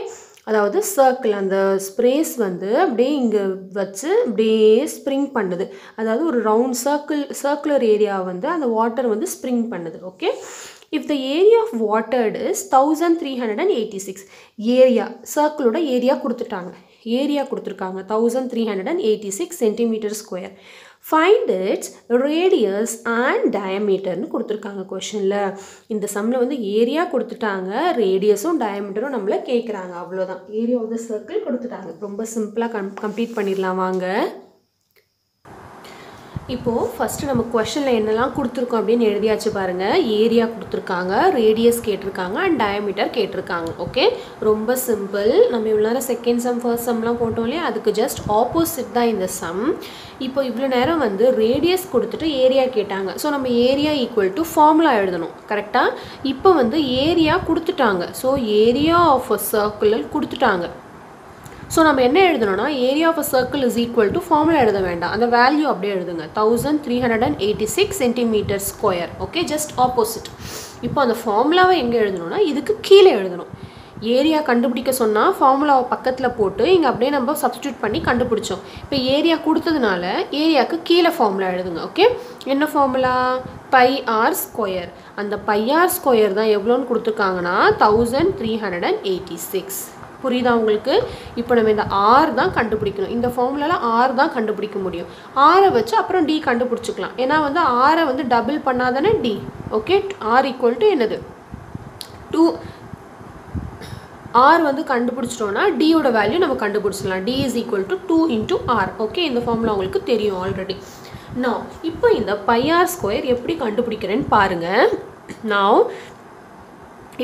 அதாவது சர்க்கிள், அந்த ஸ்ப்ரேஸ் வந்து அப்படியே இங்கே வச்சு அப்படியே ஸ்ப்ரிங் பண்ணுது. அதாவது ஒரு ரவுண்ட் சர்க்குலர் ஏரியா வந்து அந்த வாட்டர் வந்து ஸ்ப்ரிங் பண்ணுது. Okay, if the area of watered is 1386, area, சர்க்கிளோட ஏரியா கொடுத்துட்டாங்க. ஏரியா கொடுத்துருக்காங்க 1386 centimetre square. Find its radius and டயமீட்டர்னு கொடுத்துருக்காங்க கொஷனில். இந்த சம்மில் வந்து ஏரியா கொடுத்துட்டாங்க, ரேடியஸும் டயமீட்டரும் நம்மளை கேட்குறாங்க. அவ்வளோதான். ஏரியா ஆஃப் த சர்க்கிள் கொடுத்துட்டாங்க. ரொம்ப சிம்பிளாக கம்ப்ளீட் பண்ணிடலாம் வாங்க. இப்போது ஃபஸ்ட்டு நம்ம கொஷனில் என்னெல்லாம் கொடுத்துருக்கோம் அப்படின்னு எழுதியாச்சு பாருங்கள். ஏரியா கொடுத்துருக்காங்க, ரேடியஸ் கேட்டிருக்காங்க, அண்ட் டயமீட்டர் கேட்டிருக்காங்க. ஓகே, ரொம்ப சிம்பிள். நம்ம இவ்வளோ நேரம் செகண்ட் சம் ஃபர்ஸ்ட் சம்லாம் போட்டோம் இல்லையா, அதுக்கு ஜஸ்ட் ஆப்போசிட் தான் இந்த சம். இப்போ இவ்வளோ நேரம் வந்து ரேடியஸ் கொடுத்துட்டு ஏரியா கேட்டாங்க. ஸோ நம்ம ஏரியா ஈக்குவல் டு ஃபார்முலா எழுதணும். கரெக்டாக? இப்போ வந்து ஏரியா கொடுத்துட்டாங்க. So area of a circle கொடுத்துட்டாங்க. ஸோ நம்ம என்ன எழுதணும்னா area of a circle is equal to formula எழுத வேண்டாம், அந்த வேல்யூ அப்படியே எழுதுங்க 1386 centimetre square. Okay, just opposite. இப்போ அந்த ஃபார்முலாவை எங்கே எழுதணும்னா இதுக்கு கீழே எழுதணும். ஏரியா கண்டுபிடிக்க சொன்னால் ஃபார்முலாவை பக்கத்தில் போட்டு இங்கே அப்படியே நம்ம சப்ஸ்டியூட் பண்ணி கண்டுபிடிச்சோம். இப்போ ஏரியா கொடுத்ததுனால ஏரியாவுக்கு கீழே ஃபார்முலா எழுதுங்க. ஓகே, என்ன ஃபார்முலா? Pi r square. அந்த பை ஆர் ஸ்கொயர் தான் எவ்வளோன்னு கொடுத்துருக்காங்கன்னா 1386. புரியுதா உங்களுக்கு? இப்போ நம்ம இந்த ஆர் தான் கண்டுபிடிக்கணும். இந்த ஃபார்முலாவில் ஆர் தான் கண்டுபிடிக்க முடியும். ஆரை வச்சு அப்புறம் டி கண்டுபிடிச்சிக்கலாம். ஏன்னா வந்து ஆரை வந்து டபுள் பண்ணாதானே D. Okay, r equal to என்னது 2. ஆர் வந்து கண்டுபிடிச்சிட்டோன்னா டியோட வேல்யூ நம்ம கண்டுபிடிச்சிடலாம். D is equal to 2 into r. Okay, இந்த ஃபார்முலா உங்களுக்கு தெரியும் ஆல்ரெடி. நான் இப்போ இந்த பை ஆர் ஸ்கொயர் எப்படி கண்டுபிடிக்கிறேன்னு பாருங்கள். நான்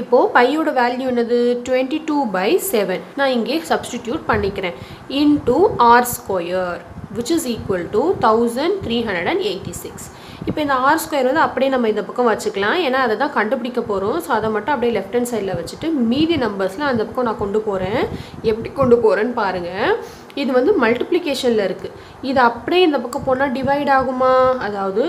இப்போது பையோட வேல்யூ என்னது 22/7. நான் இங்கே சப்ஸ்டிடியூட் பண்ணிக்கிறேன். Into r square which is equal to 1386. இப்போ இந்த ஆர் ஸ்கொயர் வந்து அப்படியே நம்ம இந்த பக்கம் வச்சுக்கலாம், ஏன்னா அதை தான் கண்டுபிடிக்க போகிறோம். ஸோ அதை மட்டும் அப்படியே லெஃப்ட் ஹேண்ட் சைடில் வச்சுட்டு மீதி நம்பர்ஸில் அந்த பக்கம் நான் கொண்டு போகிறேன். எப்படி கொண்டு போகிறேன்னு பாருங்கள். இது வந்து மல்டிப்ளிகேஷனில் இருக்குது. இது அப்படியே இந்த பக்கம் போனால் டிவைட் ஆகுமா? அதாவது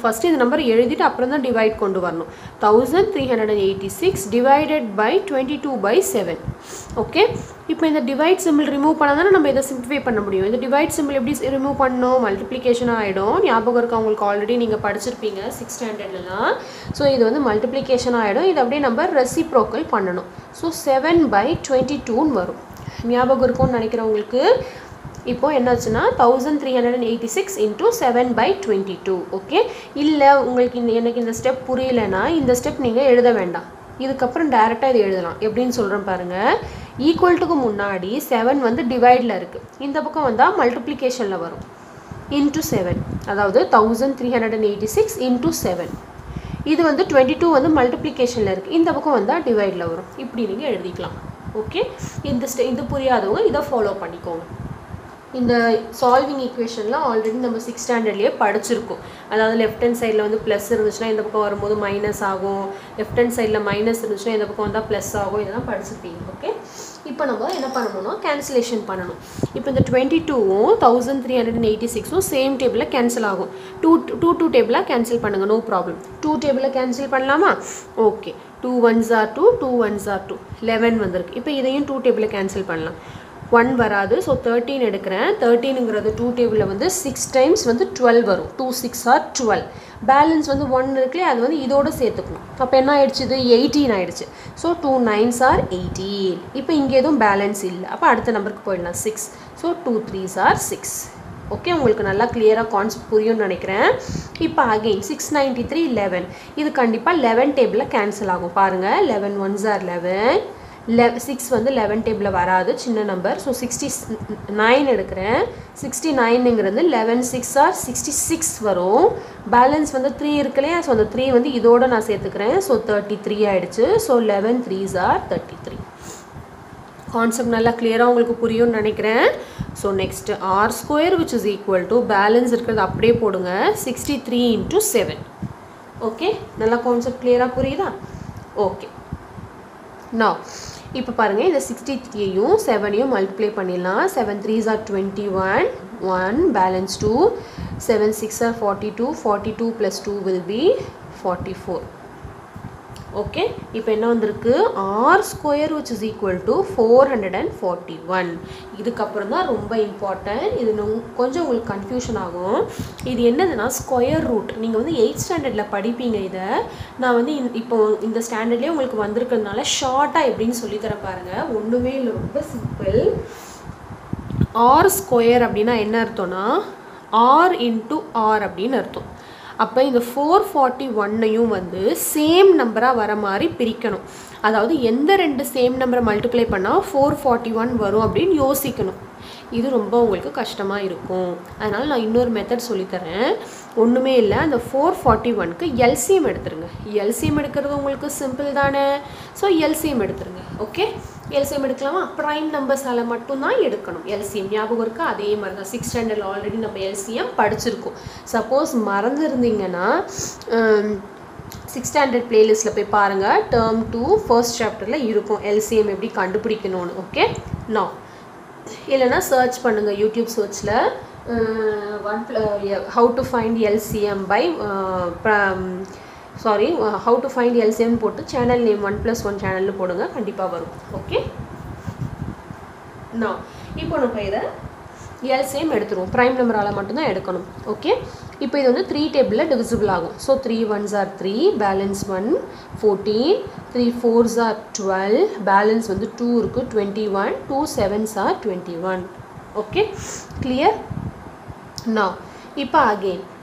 ஃபஸ்ட்டு இந்த நம்பர் எழுதிட்டு அப்புறம் தான் டிவைட் கொண்டு வரணும். 1386 டிவைடட் பை 22/7. ஓகே, இப்போ இந்த டிவைட் சிம்பிள் ரிமூவ் பண்ணால் தானே நம்ம இதை சிம்பிளிஃபை பண்ண முடியும். இந்த டிவைட் சிம்பிள் எப்படி ரிமூவ் பண்ணணும்? மல்டிப்ளிகேஷன் ஆகிடும். ஞாபகம் இருக்கா உங்களுக்கு? ஆல்ரெடி நீங்கள் படிச்சிருப்பீங்க 6th ஸ்டாண்டர்ட்லாம். ஸோ இது வந்து மல்டிப்ளிகேஷன் ஆகிடும். இது அப்படியே நம்ம ரெசிப்ரோக்கல் பண்ணணும். ஸோ 7/22 வரும். ஞாபகம் இருக்கும்னு நினைக்கிறவங்களுக்கு. இப்போது என்னாச்சுன்னா 1386 இன்ட்டு 7/22. ஓகே, இல்லை உங்களுக்கு எனக்கு இந்த ஸ்டெப் புரியலைன்னா இந்த ஸ்டெப் நீங்கள் எழுத வேண்டாம். இதுக்கப்புறம் டேரெக்டாக இது எழுதலாம். எப்படின்னு சொல்கிறேன் பாருங்கள். ஈக்குவல்ட்டுக்கு முன்னாடி 7 வந்து டிவைடில் இருக்குது. இந்த பக்கம் வந்தால் மல்டிப்ளிகேஷனில் வரும். இன்ட்டு 7, அதாவது 1386 இன்ட்டு 7. இது வந்து 22 வந்து மல்டிப்ளிகேஷனில் இருக்குது. இந்த பக்கம் வந்தால் டிவைடில் வரும். இப்படி நீங்கள் எழுதிக்கலாம். ஓகே, இது புரியாதவங்க இதை ஃபாலோ பண்ணிக்கோங்க. இந்த சால்விங் ஈக்குவேஷன்லாம் ஆல்ரெடி நம்ம 6th ஸ்டாண்டர்ட்லேயே படிச்சிருக்கோம். அதாவது லெஃப்ட் ஹேண்ட் சைடில் வந்து ப்ளஸ் இருந்துச்சுன்னா இந்த பக்கம் வரும்போது மைனஸ் ஆகும், லெஃப்ட் ஹேண்ட் சைடில் மைனஸ் இருந்துச்சுன்னா இந்த பக்கம் வந்தால் ப்ளஸ் ஆகும். இதெல்லாம் படிச்சிருப்பீங்க. ஓகே, இப்போ நம்ம என்ன பண்ணணும்னா கேன்சலேஷன் பண்ணணும். இப்போ இந்த 22ம் 1386ம் சேம் டேபிளில் கேன்சல் ஆகும். 2 டேபிளாக கேன்சல் பண்ணுங்கள், நோ ப்ராப்ளம். 2 டேபிளில் கேன்சல் பண்ணலாமா? Okay, 2 1s are 2, 2 1s are 2, 11 வந்திருக்கு. இப்போ இதையும் 2 டேபிளில் கேன்சல் பண்ணலாம். 1 வராது. ஸோ 13 எடுக்கிறேன். 13ங்கிறது 2 டேபிளில் வந்து 6 டைம்ஸ் வந்து 12 வரும். 2 6 are 12. பேலன்ஸ் வந்து 1 இருக்குல்லையே, அது வந்து இதோடு சேர்த்துக்கணும். அப்போ என்ன ஆயிடுச்சு? இது 18 ஆயிடுச்சு. So 2 9s are 18. இப்போ இங்கே எதுவும் பேலன்ஸ் இல்லை. அப்போ அடுத்த நம்பருக்கு போயிடலாம் 6. So 2 3s are 6. ஓகே, உங்களுக்கு நல்லா கிளியராக கான்செப்ட் புரியும்னு நினைக்கிறேன். இப்போ அகெயின் 693 11. இது கண்டிப்பாக 11 டேபிளில் கேன்சல் ஆகும். பாருங்கள், 11 1s are 11. 6 வந்து 11 டேபிளில் வராது, சின்ன நம்பர். ஸோ 69 எடுக்கிறேன். 69ங்கிறது 11 6 are 66 வரும். பேலன்ஸ் வந்து 3 இருக்கு இல்லையா? ஸோ அந்த 3 வந்து இதோடு நான் சேர்த்துக்கிறேன். ஸோ 33 ஆகிடுச்சு. So 11 3s are 33. கான்செப்ட் நல்லா கிளியராக உங்களுக்கு புரியும்னு நினைக்கிறேன். So next r square which is equal to balance இருக்கிறது அப்படியே போடுங்க 63 இன்ட்டு 7. ஓகே, நல்லா கான்செப்ட் கிளியராக புரியுதா? ஓகே, நான் இப்போ பாருங்கள், இந்த 63யும் 7யும் மல்டிப்ளை பண்ணிடலாம். 7 3s are 21, 1 balance 2, 7 6 are 42, 42 + 2 will be 44. Okay, இப்போ என்ன வந்திருக்கு? R square which is equal to 441. இதுக்கப்புறம் தான் ரொம்ப இம்பார்ட்டன்ட். இது கொஞ்சம் உங்களுக்கு கன்ஃபியூஷன் ஆகும். இது என்னதுன்னா ஸ்கொயர் ரூட். நீங்கள் வந்து 8th ஸ்டாண்டர்டில் படிப்பீங்க. இதை நான் வந்து இப்போ இந்த ஸ்டாண்டர்ட்லேயே உங்களுக்கு வந்திருக்கிறதுனால ஷார்ட்டாக எப்படின்னு சொல்லித்தர பாருங்கள். ஒன்றுமே இல்லை, ரொம்ப சிம்பிள். ஆர் ஸ்கொயர் அப்படின்னா என்ன அர்த்தம்னா ஆர் இன்ட்டு ஆர் அப்படின்னு அர்த்தம். அப்போ இந்த 441ஐயும் வந்து சேம் நம்பராக வர மாதிரி பிரிக்கணும். அதாவது எந்த 2 சேம் நம்பரை மல்டிப்ளை பண்ணால் 441 வரும் அப்படின்னு யோசிக்கணும். இது ரொம்ப உங்களுக்கு கஷ்டமாக இருக்கும். அதனால் நான் இன்னொரு மெத்தட் சொல்லித்தரேன். ஒன்றுமே இல்லை, அந்த 441க்கு எல்சிஎம் எடுத்துருங்க. எல்சிஎம் எடுக்கிறது உங்களுக்கு சிம்பிள் தானே. ஸோ எல்சிஎம் எடுத்துருங்க. ஓகே, எல்சிஎம் எடுக்கலாமா? ப்ரைம் நம்பர்ஸால் மட்டும்தான் எடுக்கணும் எல்சிஎம். ஞாபகம் இருக்கா? அதே மாதிரி தான் 6th ஸ்டாண்டர்டில் ஆல்ரெடி நம்ம எல்சிஎம் படிச்சிருக்கோம். சப்போஸ் மறந்துருந்தீங்கன்னா 6th ஸ்டாண்டர்ட் பிளேலிஸ்ட்டில் போய் பாருங்கள். டேர்ம் 2 1st சாப்டரில் இருக்கும் எல்சிஎம் எப்படி கண்டுபிடிக்கணும்னு. ஓகே, நான் இல்லைனா சர்ச் பண்ணுங்கள் யூடியூப் சர்ச்சில் how to find LCM by how to find LCM போட்டு சேனல் நேம் 1+1 சேனல்னு போடுங்க, கண்டிப்பாக வரும். ஓகே, நான் இப்போ நம்ம இதை LCM எடுத்துருவோம். ப்ரைம் நம்பரால் மட்டும்தான் எடுக்கணும். ஓகே, இப்போ இது வந்து 3 டேபிளில் டிவிசிபிள் ஆகும். So 3 1s are 3, balance 1 14, 3 4s are 12, balance வந்து 2 இருக்குது 21, 2 7s are 21. Okay, clear? நான் இப்போ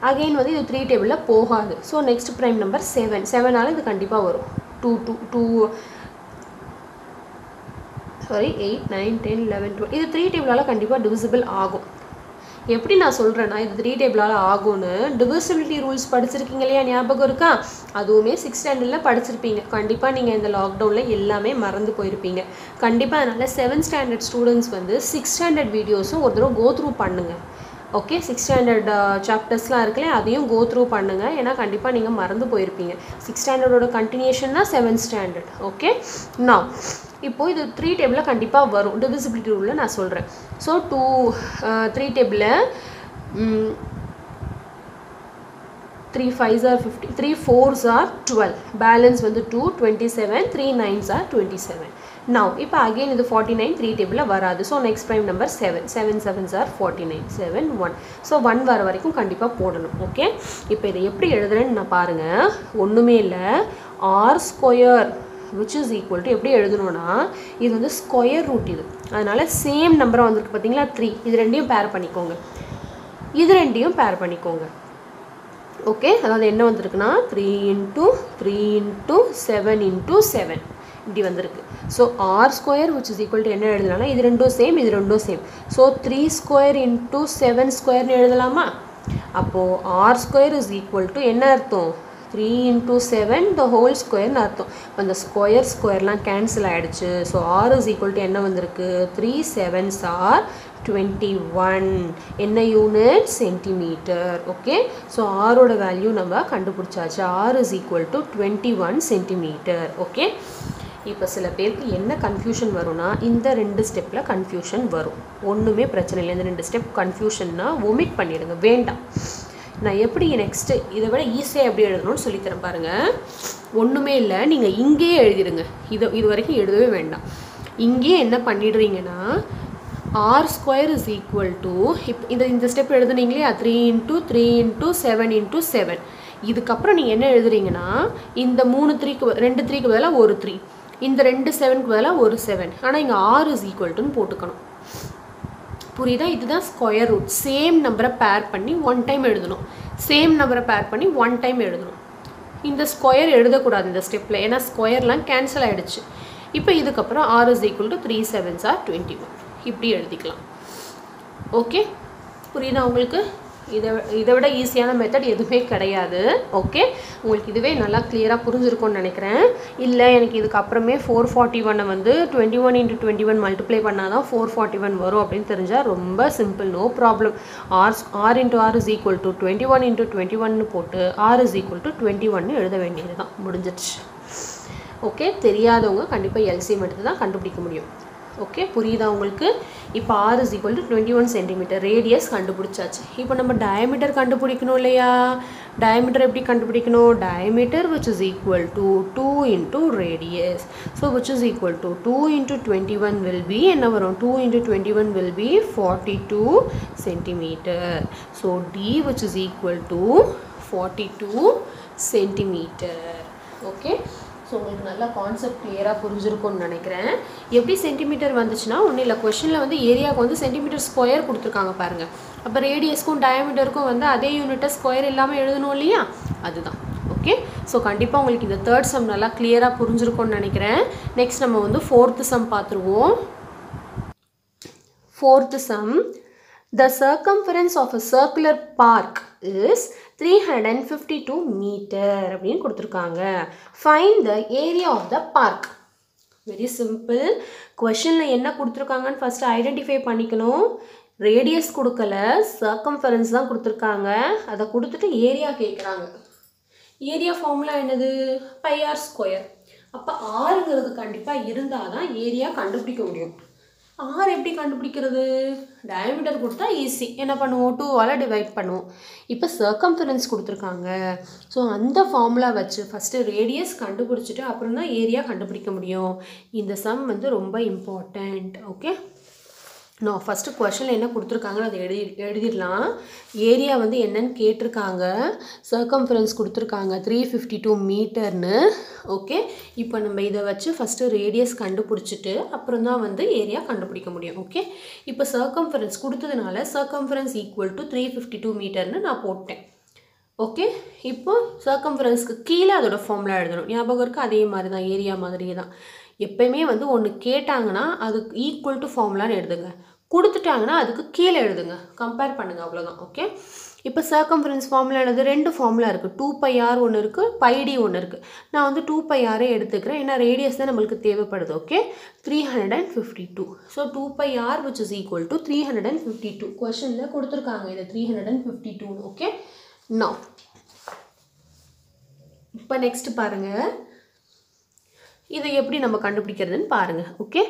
அகெயின் வந்து இது 3 டேபிளில் போகாது. ஸோ நெக்ஸ்ட் ப்ரைம் நம்பர் 7 இது கண்டிப்பாக வரும். 8 9 10 11 12 இது 3 டேபிளால் கண்டிப்பாக டிவிசிபிள் ஆகும். எப்படி நான் சொல்கிறேன்னா இது 3 டேபிளால் ஆகும்னு டிவிசிபிலிட்டி ரூல்ஸ் படிச்சிருக்கீங்க இல்லையா, ஞாபகம் இருக்கா? அதுவுமே 6th ஸ்டாண்டர்டில் படிச்சிருப்பீங்க. கண்டிப்பாக நீங்கள் இந்த லாக்டவுனில் எல்லாமே மறந்து போயிருப்பீங்க. கண்டிப்பாக அதனால் 7th ஸ்டாண்டர்ட் ஸ்டூடெண்ட்ஸ் வந்து 6th ஸ்டாண்டர்ட் வீடியோஸும் ஒரு தடவை கோ த்ரூ பண்ணுங்கள். ஓகே, 6th ஸ்டாண்டர்ட் சாப்டர்ஸ்லாம் இருக்குல்ல, அதையும் கோ த்ரூ பண்ணுங்கள். ஏன்னா கண்டிப்பாக நீங்கள் மறந்து போயிருப்பீங்க. 6th ஸ்டாண்டர்டோட கண்டினியூஷன் தான் 7th ஸ்டாண்டர்ட். ஓகே, நான் இப்போது இது 3 டேபிளில் கண்டிப்பாக வரும். டிவிசிபிலிட்டி ரூலில் நான் சொல்கிறேன். ஸோ 3 டேபிளில் 3 5s are 50, 3 4s are 12, balance வந்து 2 27, 3 9s are 27. now இப்போ அகெயின் இது 49 3 டேபிளில் வராது. So next prime number 7 7s are 49, 7 1. So 1 வர வரைக்கும் கண்டிப்பாக போடணும். ஓகே, இப்போ இதை எப்படி எழுதுறேன்னு நான் பாருங்கள். ஒன்றுமே இல்லை, r square which is equal to எப்படி எழுதணும்னா இது வந்து ஸ்கொயர் ரூட். இது அதனால் சேம் நம்பராக வந்திருக்கு பார்த்தீங்களா 3. இது ரெண்டையும் பேர் பண்ணிக்கோங்க. ஓகே, அதாவது என்ன வந்திருக்குன்னா 3 × 3 × 7 × 7 இப்படி வந்திருக்கு. So r square which is equal to என்ன எழுதலாம்னா இது ரெண்டும் சேம். ஸோ 3 ஸ்கொயர் × 7 ஸ்கொயர்னு எழுதலாமா? அப்போது r square is equal to என்ன அர்த்தம்? 3 × 7 the whole squareன்னு அர்த்தம். அந்த ஸ்கொயர்லாம் கேன்சல் ஆகிடுச்சு. So r is equal to என்ன வந்திருக்கு? 3 7s are 21. என்ன யூனிட்? சென்டிமீட்டர். ஓகே, ஸோ ஆரோட வேல்யூ நம்ம கண்டுபிடிச்சாச்சு. r is equal to 21 centimetre. Okay, இப்போ சில பேருக்கு என்ன கன்ஃபியூஷன் வரும்னா இந்த 2 ஸ்டெப்பில் கன்ஃபியூஷன் வரும். ஒன்றுமே பிரச்சனை இல்லை. இந்த 2 ஸ்டெப் கன்ஃபியூஷன்னா ஒமிட் பண்ணிடுங்க, வேண்டாம். நான் எப்படி நெக்ஸ்ட்டு இதை விட ஈஸியாக எப்படி எழுதணும்னு சொல்லித்தரேன் பாருங்கள். ஒன்றுமே இல்லை, நீங்கள் இங்கேயே எழுதிடுங்க. இது வரைக்கும் எழுதவே வேண்டாம். இங்கேயே என்ன பண்ணிடுறீங்கன்னா r square is equal to இந்த ஸ்டெப் எழுதுனீங்களே 3 × 3 × 7 × 7. இதுக்கப்புறம் நீங்கள் என்ன எழுதுறீங்கன்னா இந்த 2 3க்கு பதிலாக ஒரு 3, இந்த 2 7க்கு பதிலாக ஒரு 7. ஆனால் இங்கே r is equal to போட்டுக்கணும். புரியுதா? இதுதான் ஸ்கொயர் ரூட். சேம் நம்பரை பேர் பண்ணி 1 டைம் எழுதணும். இந்த ஸ்கொயர் எழுதக்கூடாது இந்த ஸ்டெப்பில், ஏன்னா ஸ்கொயர்லாம் கேன்சல் ஆகிடுச்சு. இப்போ இதுக்கப்புறம் r is equal to 3 7s are 21 இப்படி எழுதிக்கலாம். ஓகே, புரியுதா உங்களுக்கு? இதை விட ஈஸியான மெத்தட் எதுவுமே கிடையாது. ஓகே, உங்களுக்கு இதுவே நல்லா கிளியராக புரிஞ்சிருக்கும்னு நினைக்கிறேன். இல்லை எனக்கு இதுக்கப்புறமே 441 வந்து 21 × 21 மல்டிப்ளை பண்ணால் தான் 441 வரும் அப்படின்னு தெரிஞ்சால் ரொம்ப simple, no problem. r × r is equal to 21 × 21 போட்டு r is equal to 21 எழுத வேண்டியது தான், முடிஞ்சிடுச்சு. ஓகே, தெரியாதவங்க கண்டிப்பாக LCM எடுத்து தான் கண்டுபிடிக்க முடியும். ஓகே, புரியுதா உங்களுக்கு? இப்போ r is equal to 21 centimetre, radius கண்டுபிடிச்சாச்சு. இப்போ நம்ம டயமீட்டர் கண்டுபிடிக்கணும் இல்லையா? டயமீட்டர் எப்படி கண்டுபிடிக்கணும்? Diameter which is equal to 2 × radius. So which is equal to 2 × 21 will be என்ன வரும்? 2 × 21 will be 42 centimeter. So D which is equal to 42 centimeter. Okay. So உங்களுக்கு நல்லா கான்செப்ட் கிளியராக புரிஞ்சிருக்கும்னு நினைக்கிறேன். எப்படி சென்டிமீட்டர் வந்துச்சுன்னா ஒன்றும் இல்லை, கொஷனில் வந்து ஏரியாவுக்கு வந்து சென்டிமீட்டர் ஸ்கொயர் கொடுத்துருக்காங்க பாருங்கள். அப்போ ரேடியஸ்க்கும் டயமீட்டருக்கும் வந்து அதே யூனிட்டை ஸ்கொயர் இல்லாமல் எழுதணும் இல்லையா, அதுதான். ஓகே, ஸோ கண்டிப்பாக உங்களுக்கு இந்த 3rd சம் நல்லா கிளியராக புரிஞ்சிருக்கும்னு நினைக்கிறேன். நெக்ஸ்ட் நம்ம வந்து 4th சம் பார்த்துருவோம். 4th sum, the circumference of a circular park is 352 meter அப்படின்னு கொடுத்துருக்காங்க. Find the area of the park. Very simple. Questionல என்ன கொடுத்துருக்காங்கன்னு ஃபர்ஸ்ட் ஐடென்டிஃபை பண்ணிக்கணும். ரேடியஸ் கொடுக்கல, சர்க்கம்ஃபரன்ஸ் தான் கொடுத்துருக்காங்க. அதை கொடுத்துட்டு ஏரியா கேட்குறாங்க. ஏரியா ஃபார்முலா என்னது? πr square. அப்போ ஆறுங்கிறது கண்டிப்பாக இருந்தால் தான் ஏரியா கண்டுபிடிக்க முடியும். ஆர் எப்படி கண்டுபிடிக்கிறது? டயமீட்டர் கொடுத்தா ஈஸி. என்ன பண்ணுவோம்? 2ஆல் டிவைட் பண்ணுவோம். இப்போ சர்க்கம்ஃபரன்ஸ் கொடுத்துருக்காங்க. ஸோ அந்த ஃபார்முலா வச்சு ஃபஸ்ட்டு ரேடியஸ் கண்டுபிடிச்சிட்டு அப்புறம் தான் ஏரியா கண்டுபிடிக்க முடியும். இந்த சம் வந்து ரொம்ப இம்பார்ட்டண்ட். ஓகே, நான் ஃபஸ்ட்டு கொஷனில் என்ன கொடுத்துருக்காங்கன்னு அதை எழுதிடலாம். ஏரியா வந்து என்னன்னு கேட்டிருக்காங்க, சர்க்கம்ஃபரன்ஸ் கொடுத்துருக்காங்க 352 மீட்டர்னு. ஓகே, இப்போ நம்ம இதை வச்சு ஃபஸ்ட்டு ரேடியஸ் கண்டுபிடிச்சிட்டு அப்புறம் தான் வந்து ஏரியா கண்டுபிடிக்க முடியும். ஓகே, இப்போ சர்க்கம்ஃபரன்ஸ் கொடுத்ததுனால சர்க்கம்ஃபரன்ஸ் ஈக்குவல் டு 352 மீட்டர்னு நான் போட்டேன். ஓகே, இப்போ சர்க்கம்ஃபரன்ஸ்க்கு கீழே அதோட ஃபார்முலா எழுதணும். ஞாபகம் இருக்குது, அதே மாதிரி தான், ஏரியா மாதிரியே தான். எப்பயுமே வந்து ஒன்று கேட்டாங்கன்னா அதுக்கு ஈக்குவல் டு ஃபார்முலான்னு எழுதுங்க, கொடுத்துட்டாங்கன்னா அதுக்கு கீழே எழுதுங்க, கம்பேர் பண்ணுங்கள், அவ்வளோதான். ஓகே, இப்போ சர்க்கம்ஃபரன்ஸ் ஃபார்முலா எழுது. 2 ஃபார்முலா இருக்குது, 2πr ஒன்று இருக்குது, πd ஒன்று இருக்குது. நான் வந்து 2πrே எடுத்துக்கிறேன், ஏன்னா ரேடியஸ் தான் நம்மளுக்கு தேவைப்படுது. Okay, 352. So 2πr which is equal to 352. கொஷனில் கொடுத்துருக்காங்க இது 352. ஓகே, now இப்போ நெக்ஸ்ட் பாருங்கள், இதை எப்படி நம்ம கண்டுபிடிக்கிறதுன்னு பாருங்கள். ஓகே,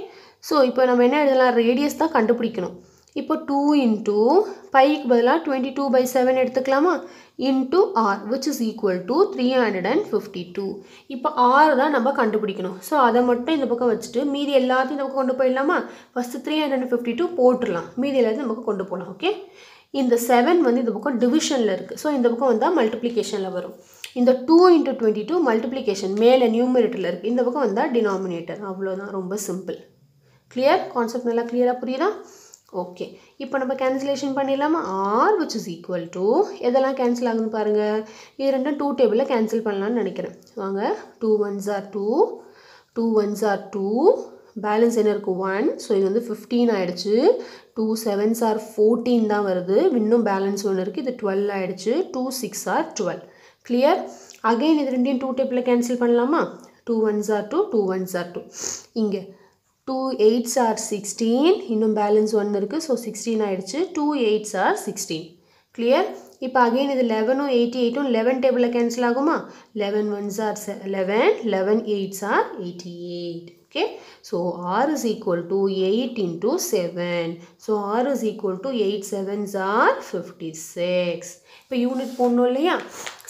ஸோ இப்போ நம்ம என்ன எழுதலாம்? ரேடியஸ் தான் கண்டுபிடிக்கணும். இப்போ 2 இன்ட்டு பைக்கு பதிலாக 22/7 எடுத்துக்கலாமா? Into r which is equal to 352. இப்போ ஆர் தான் நம்ம கண்டுபிடிக்கணும். ஸோ அதை மட்டும் இந்த பக்கம் வச்சுட்டு மீதி எல்லாத்தையும் இந்த பக்கம் கொண்டு போயிடலாமா? ஃபஸ்ட்டு 352 போட்டுடலாம், மீதி எல்லாத்தையும் இந்த பக்கம் கொண்டு போகலாம். ஓகே, இந்த 7 வந்து இந்த பக்கம் டிவிஷனில் இருக்குது. ஸோ இந்த பக்கம் வந்தால் மல்டிப்ளிகேஷனில் வரும். இந்த 2 இன்ட்டு 22 மல்டிப்ளிகேஷன் மேலே நியூமரேட்டரில் இருக்குது, இந்த பக்கம் வந்தால் டினாமினேட்டர். அவ்வளோதான், ரொம்ப சிம்பிள். கிளியர்? கான்செப்ட் நல்லா கிளியராக புரியுதா? ஓகே, இப்போ நம்ம கேன்சலேஷன் பண்ணிடலாமா? R which is equal to எதெல்லாம் கேன்சல் ஆகுதுன்னு பாருங்கள். இது ரெண்டும் 2 டேபிளில் கேன்சல் பண்ணலான்னு நினைக்கிறேன். வாங்க, 2 1s are 2, 2 1s are 2, balance என்ன இருக்குது? 1. ஸோ இது வந்து 15 ஆகிடுச்சு. 2 7s are 14 தான் வருது, இன்னும் பேலன்ஸ் ஒன்று இருக்குது, இது 12 ஆகிடுச்சு. 2 6 are 12. கிளியர்? அகெயின் இது ரெண்டையும் 2 டேபிளில் கேன்சல் பண்ணலாமா? 2 1s are 2, 2 1s are 2. இங்கே 2 8s are 16, இன்னும் பேலன்ஸ் 1 இருக்குது, ஸோ 16 ஆகிடுச்சு. 2 8s are 16. கிளியர்? இப்போ அகெயின் இது 11ம் 88ம் 11 டேபிளில் கேன்சல் ஆகுமா? 11 1s are 11, 11 8s are 88. Okay, so R is equal to 8 into 7. So R is equal to 8 7s are 56. இப்போ யூனிட் போடணும் இல்லையா?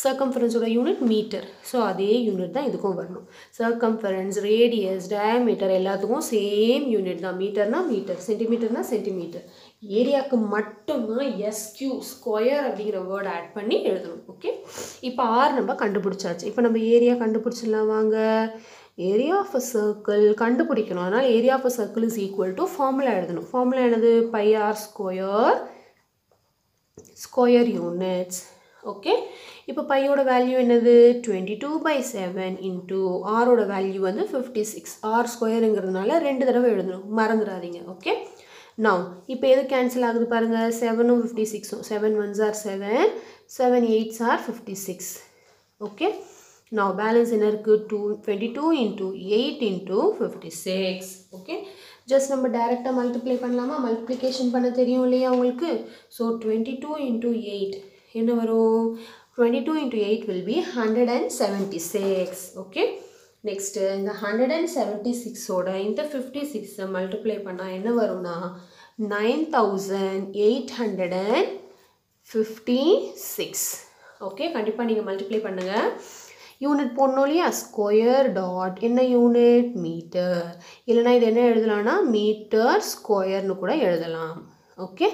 சர்க்கம்ஃபரன்ஸோட யூனிட் மீட்டர். ஸோ அதே யூனிட் தான் இதுக்கும் வரணும். சர்க்கம்ஃபரன்ஸ், ரேடியஸ், டயாமீட்டர் எல்லாத்துக்கும் சேம் யூனிட் தான். மீட்டர்னா மீட்டர், சென்டிமீட்டர்னா சென்டிமீட்டர். ஏரியாவுக்கு மட்டும்தான் SQ ஸ்கொயர் அப்படிங்கிற வேர்ட் ஆட் பண்ணி எழுதணும். ஓகே, இப்போ ஆர் நம்ம கண்டுபிடிச்சாச்சு. இப்போ நம்ம ஏரியா கண்டுபிடிச்சிடலாம் வாங்க. ஏரியா ஆஃப் அ சர்க்கிள் கண்டுபிடிக்கணும். அதனால் area of a circle is equal to formula எழுதணும். ஃபார்முலா என்னது? πr square units. ஓகே, இப்போ பையோட வேல்யூ என்னது? 22/7 இன்ட்டு ஆரோட வேல்யூ வந்து 56. ஆர் ஸ்கொயருங்கிறதுனால 2 தடவை எழுதணும், மறந்துடாதீங்க. ஓகே, now இப்போ எது கேன்சல் ஆகுது பாருங்கள்? 7ம் 56ம். 7 1s are 7, 7 8s are 56. Okay, now balance என்ன இருக்குது? 22 into 8 into 56. ஓகே, ஜஸ்ட் நம்ம டைரெக்டாக மல்டிப்ளை பண்ணலாமா? மல்டிப்ளிகேஷன் பண்ண தெரியும் இல்லையா உங்களுக்கு? ஸோ 22 into 8 என்ன வரும்? 22 into 8 will be 176. Okay, next இந்த 176ஓட இந்த 56 மல்டிப்ளை பண்ணால் என்ன வரும்னா 9856. ஓகே, கண்டிப்பாக நீங்கள் மல்டிப்ளை பண்ணுங்கள். யூனிட் போடணும் இல்லையா? ஸ்கொயர் டாட் என்ன யூனிட்? மீட்டர். இல்லைனா இது என்ன எழுதலாம்னா மீட்டர் ஸ்கொயர்னு கூட எழுதலாம். ஓகே,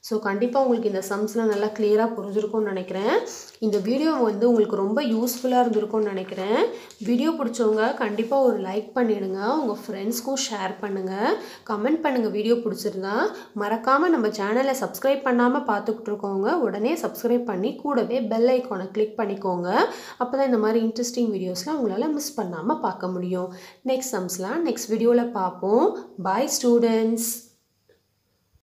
ஸோ கண்டிப்பாக உங்களுக்கு இந்த சம்ஸ்லாம் நல்லா கிளியராக புரிஞ்சிருக்கும்னு நினைக்கிறேன். இந்த வீடியோ வந்து உங்களுக்கு ரொம்ப யூஸ்ஃபுல்லாக இருந்திருக்கும்னு நினைக்கிறேன். வீடியோ பிடிச்சவங்க கண்டிப்பாக ஒரு லைக் பண்ணிவிடுங்க, உங்கள் ஃப்ரெண்ட்ஸ்க்கும் ஷேர் பண்ணுங்கள், கமெண்ட் பண்ணுங்கள் வீடியோ பிடிச்சிருந்தா. மறக்காமல் நம்ம சேனலை சப்ஸ்கிரைப் பண்ணாமல் பார்த்துக்கிட்டு இருக்கவங்க உடனே சப்ஸ்கிரைப் பண்ணி கூடவே பெல் ஐக்கானை கிளிக் பண்ணிக்கோங்க. அப்போ தான் இந்த மாதிரி இன்ட்ரெஸ்டிங் வீடியோஸ்லாம் உங்களால் மிஸ் பண்ணாமல் பார்க்க முடியும். நெக்ஸ்ட் சம்ஸ்லாம் நெக்ஸ்ட் வீடியோவில் பார்ப்போம். பாய் ஸ்டூடெண்ட்ஸ்.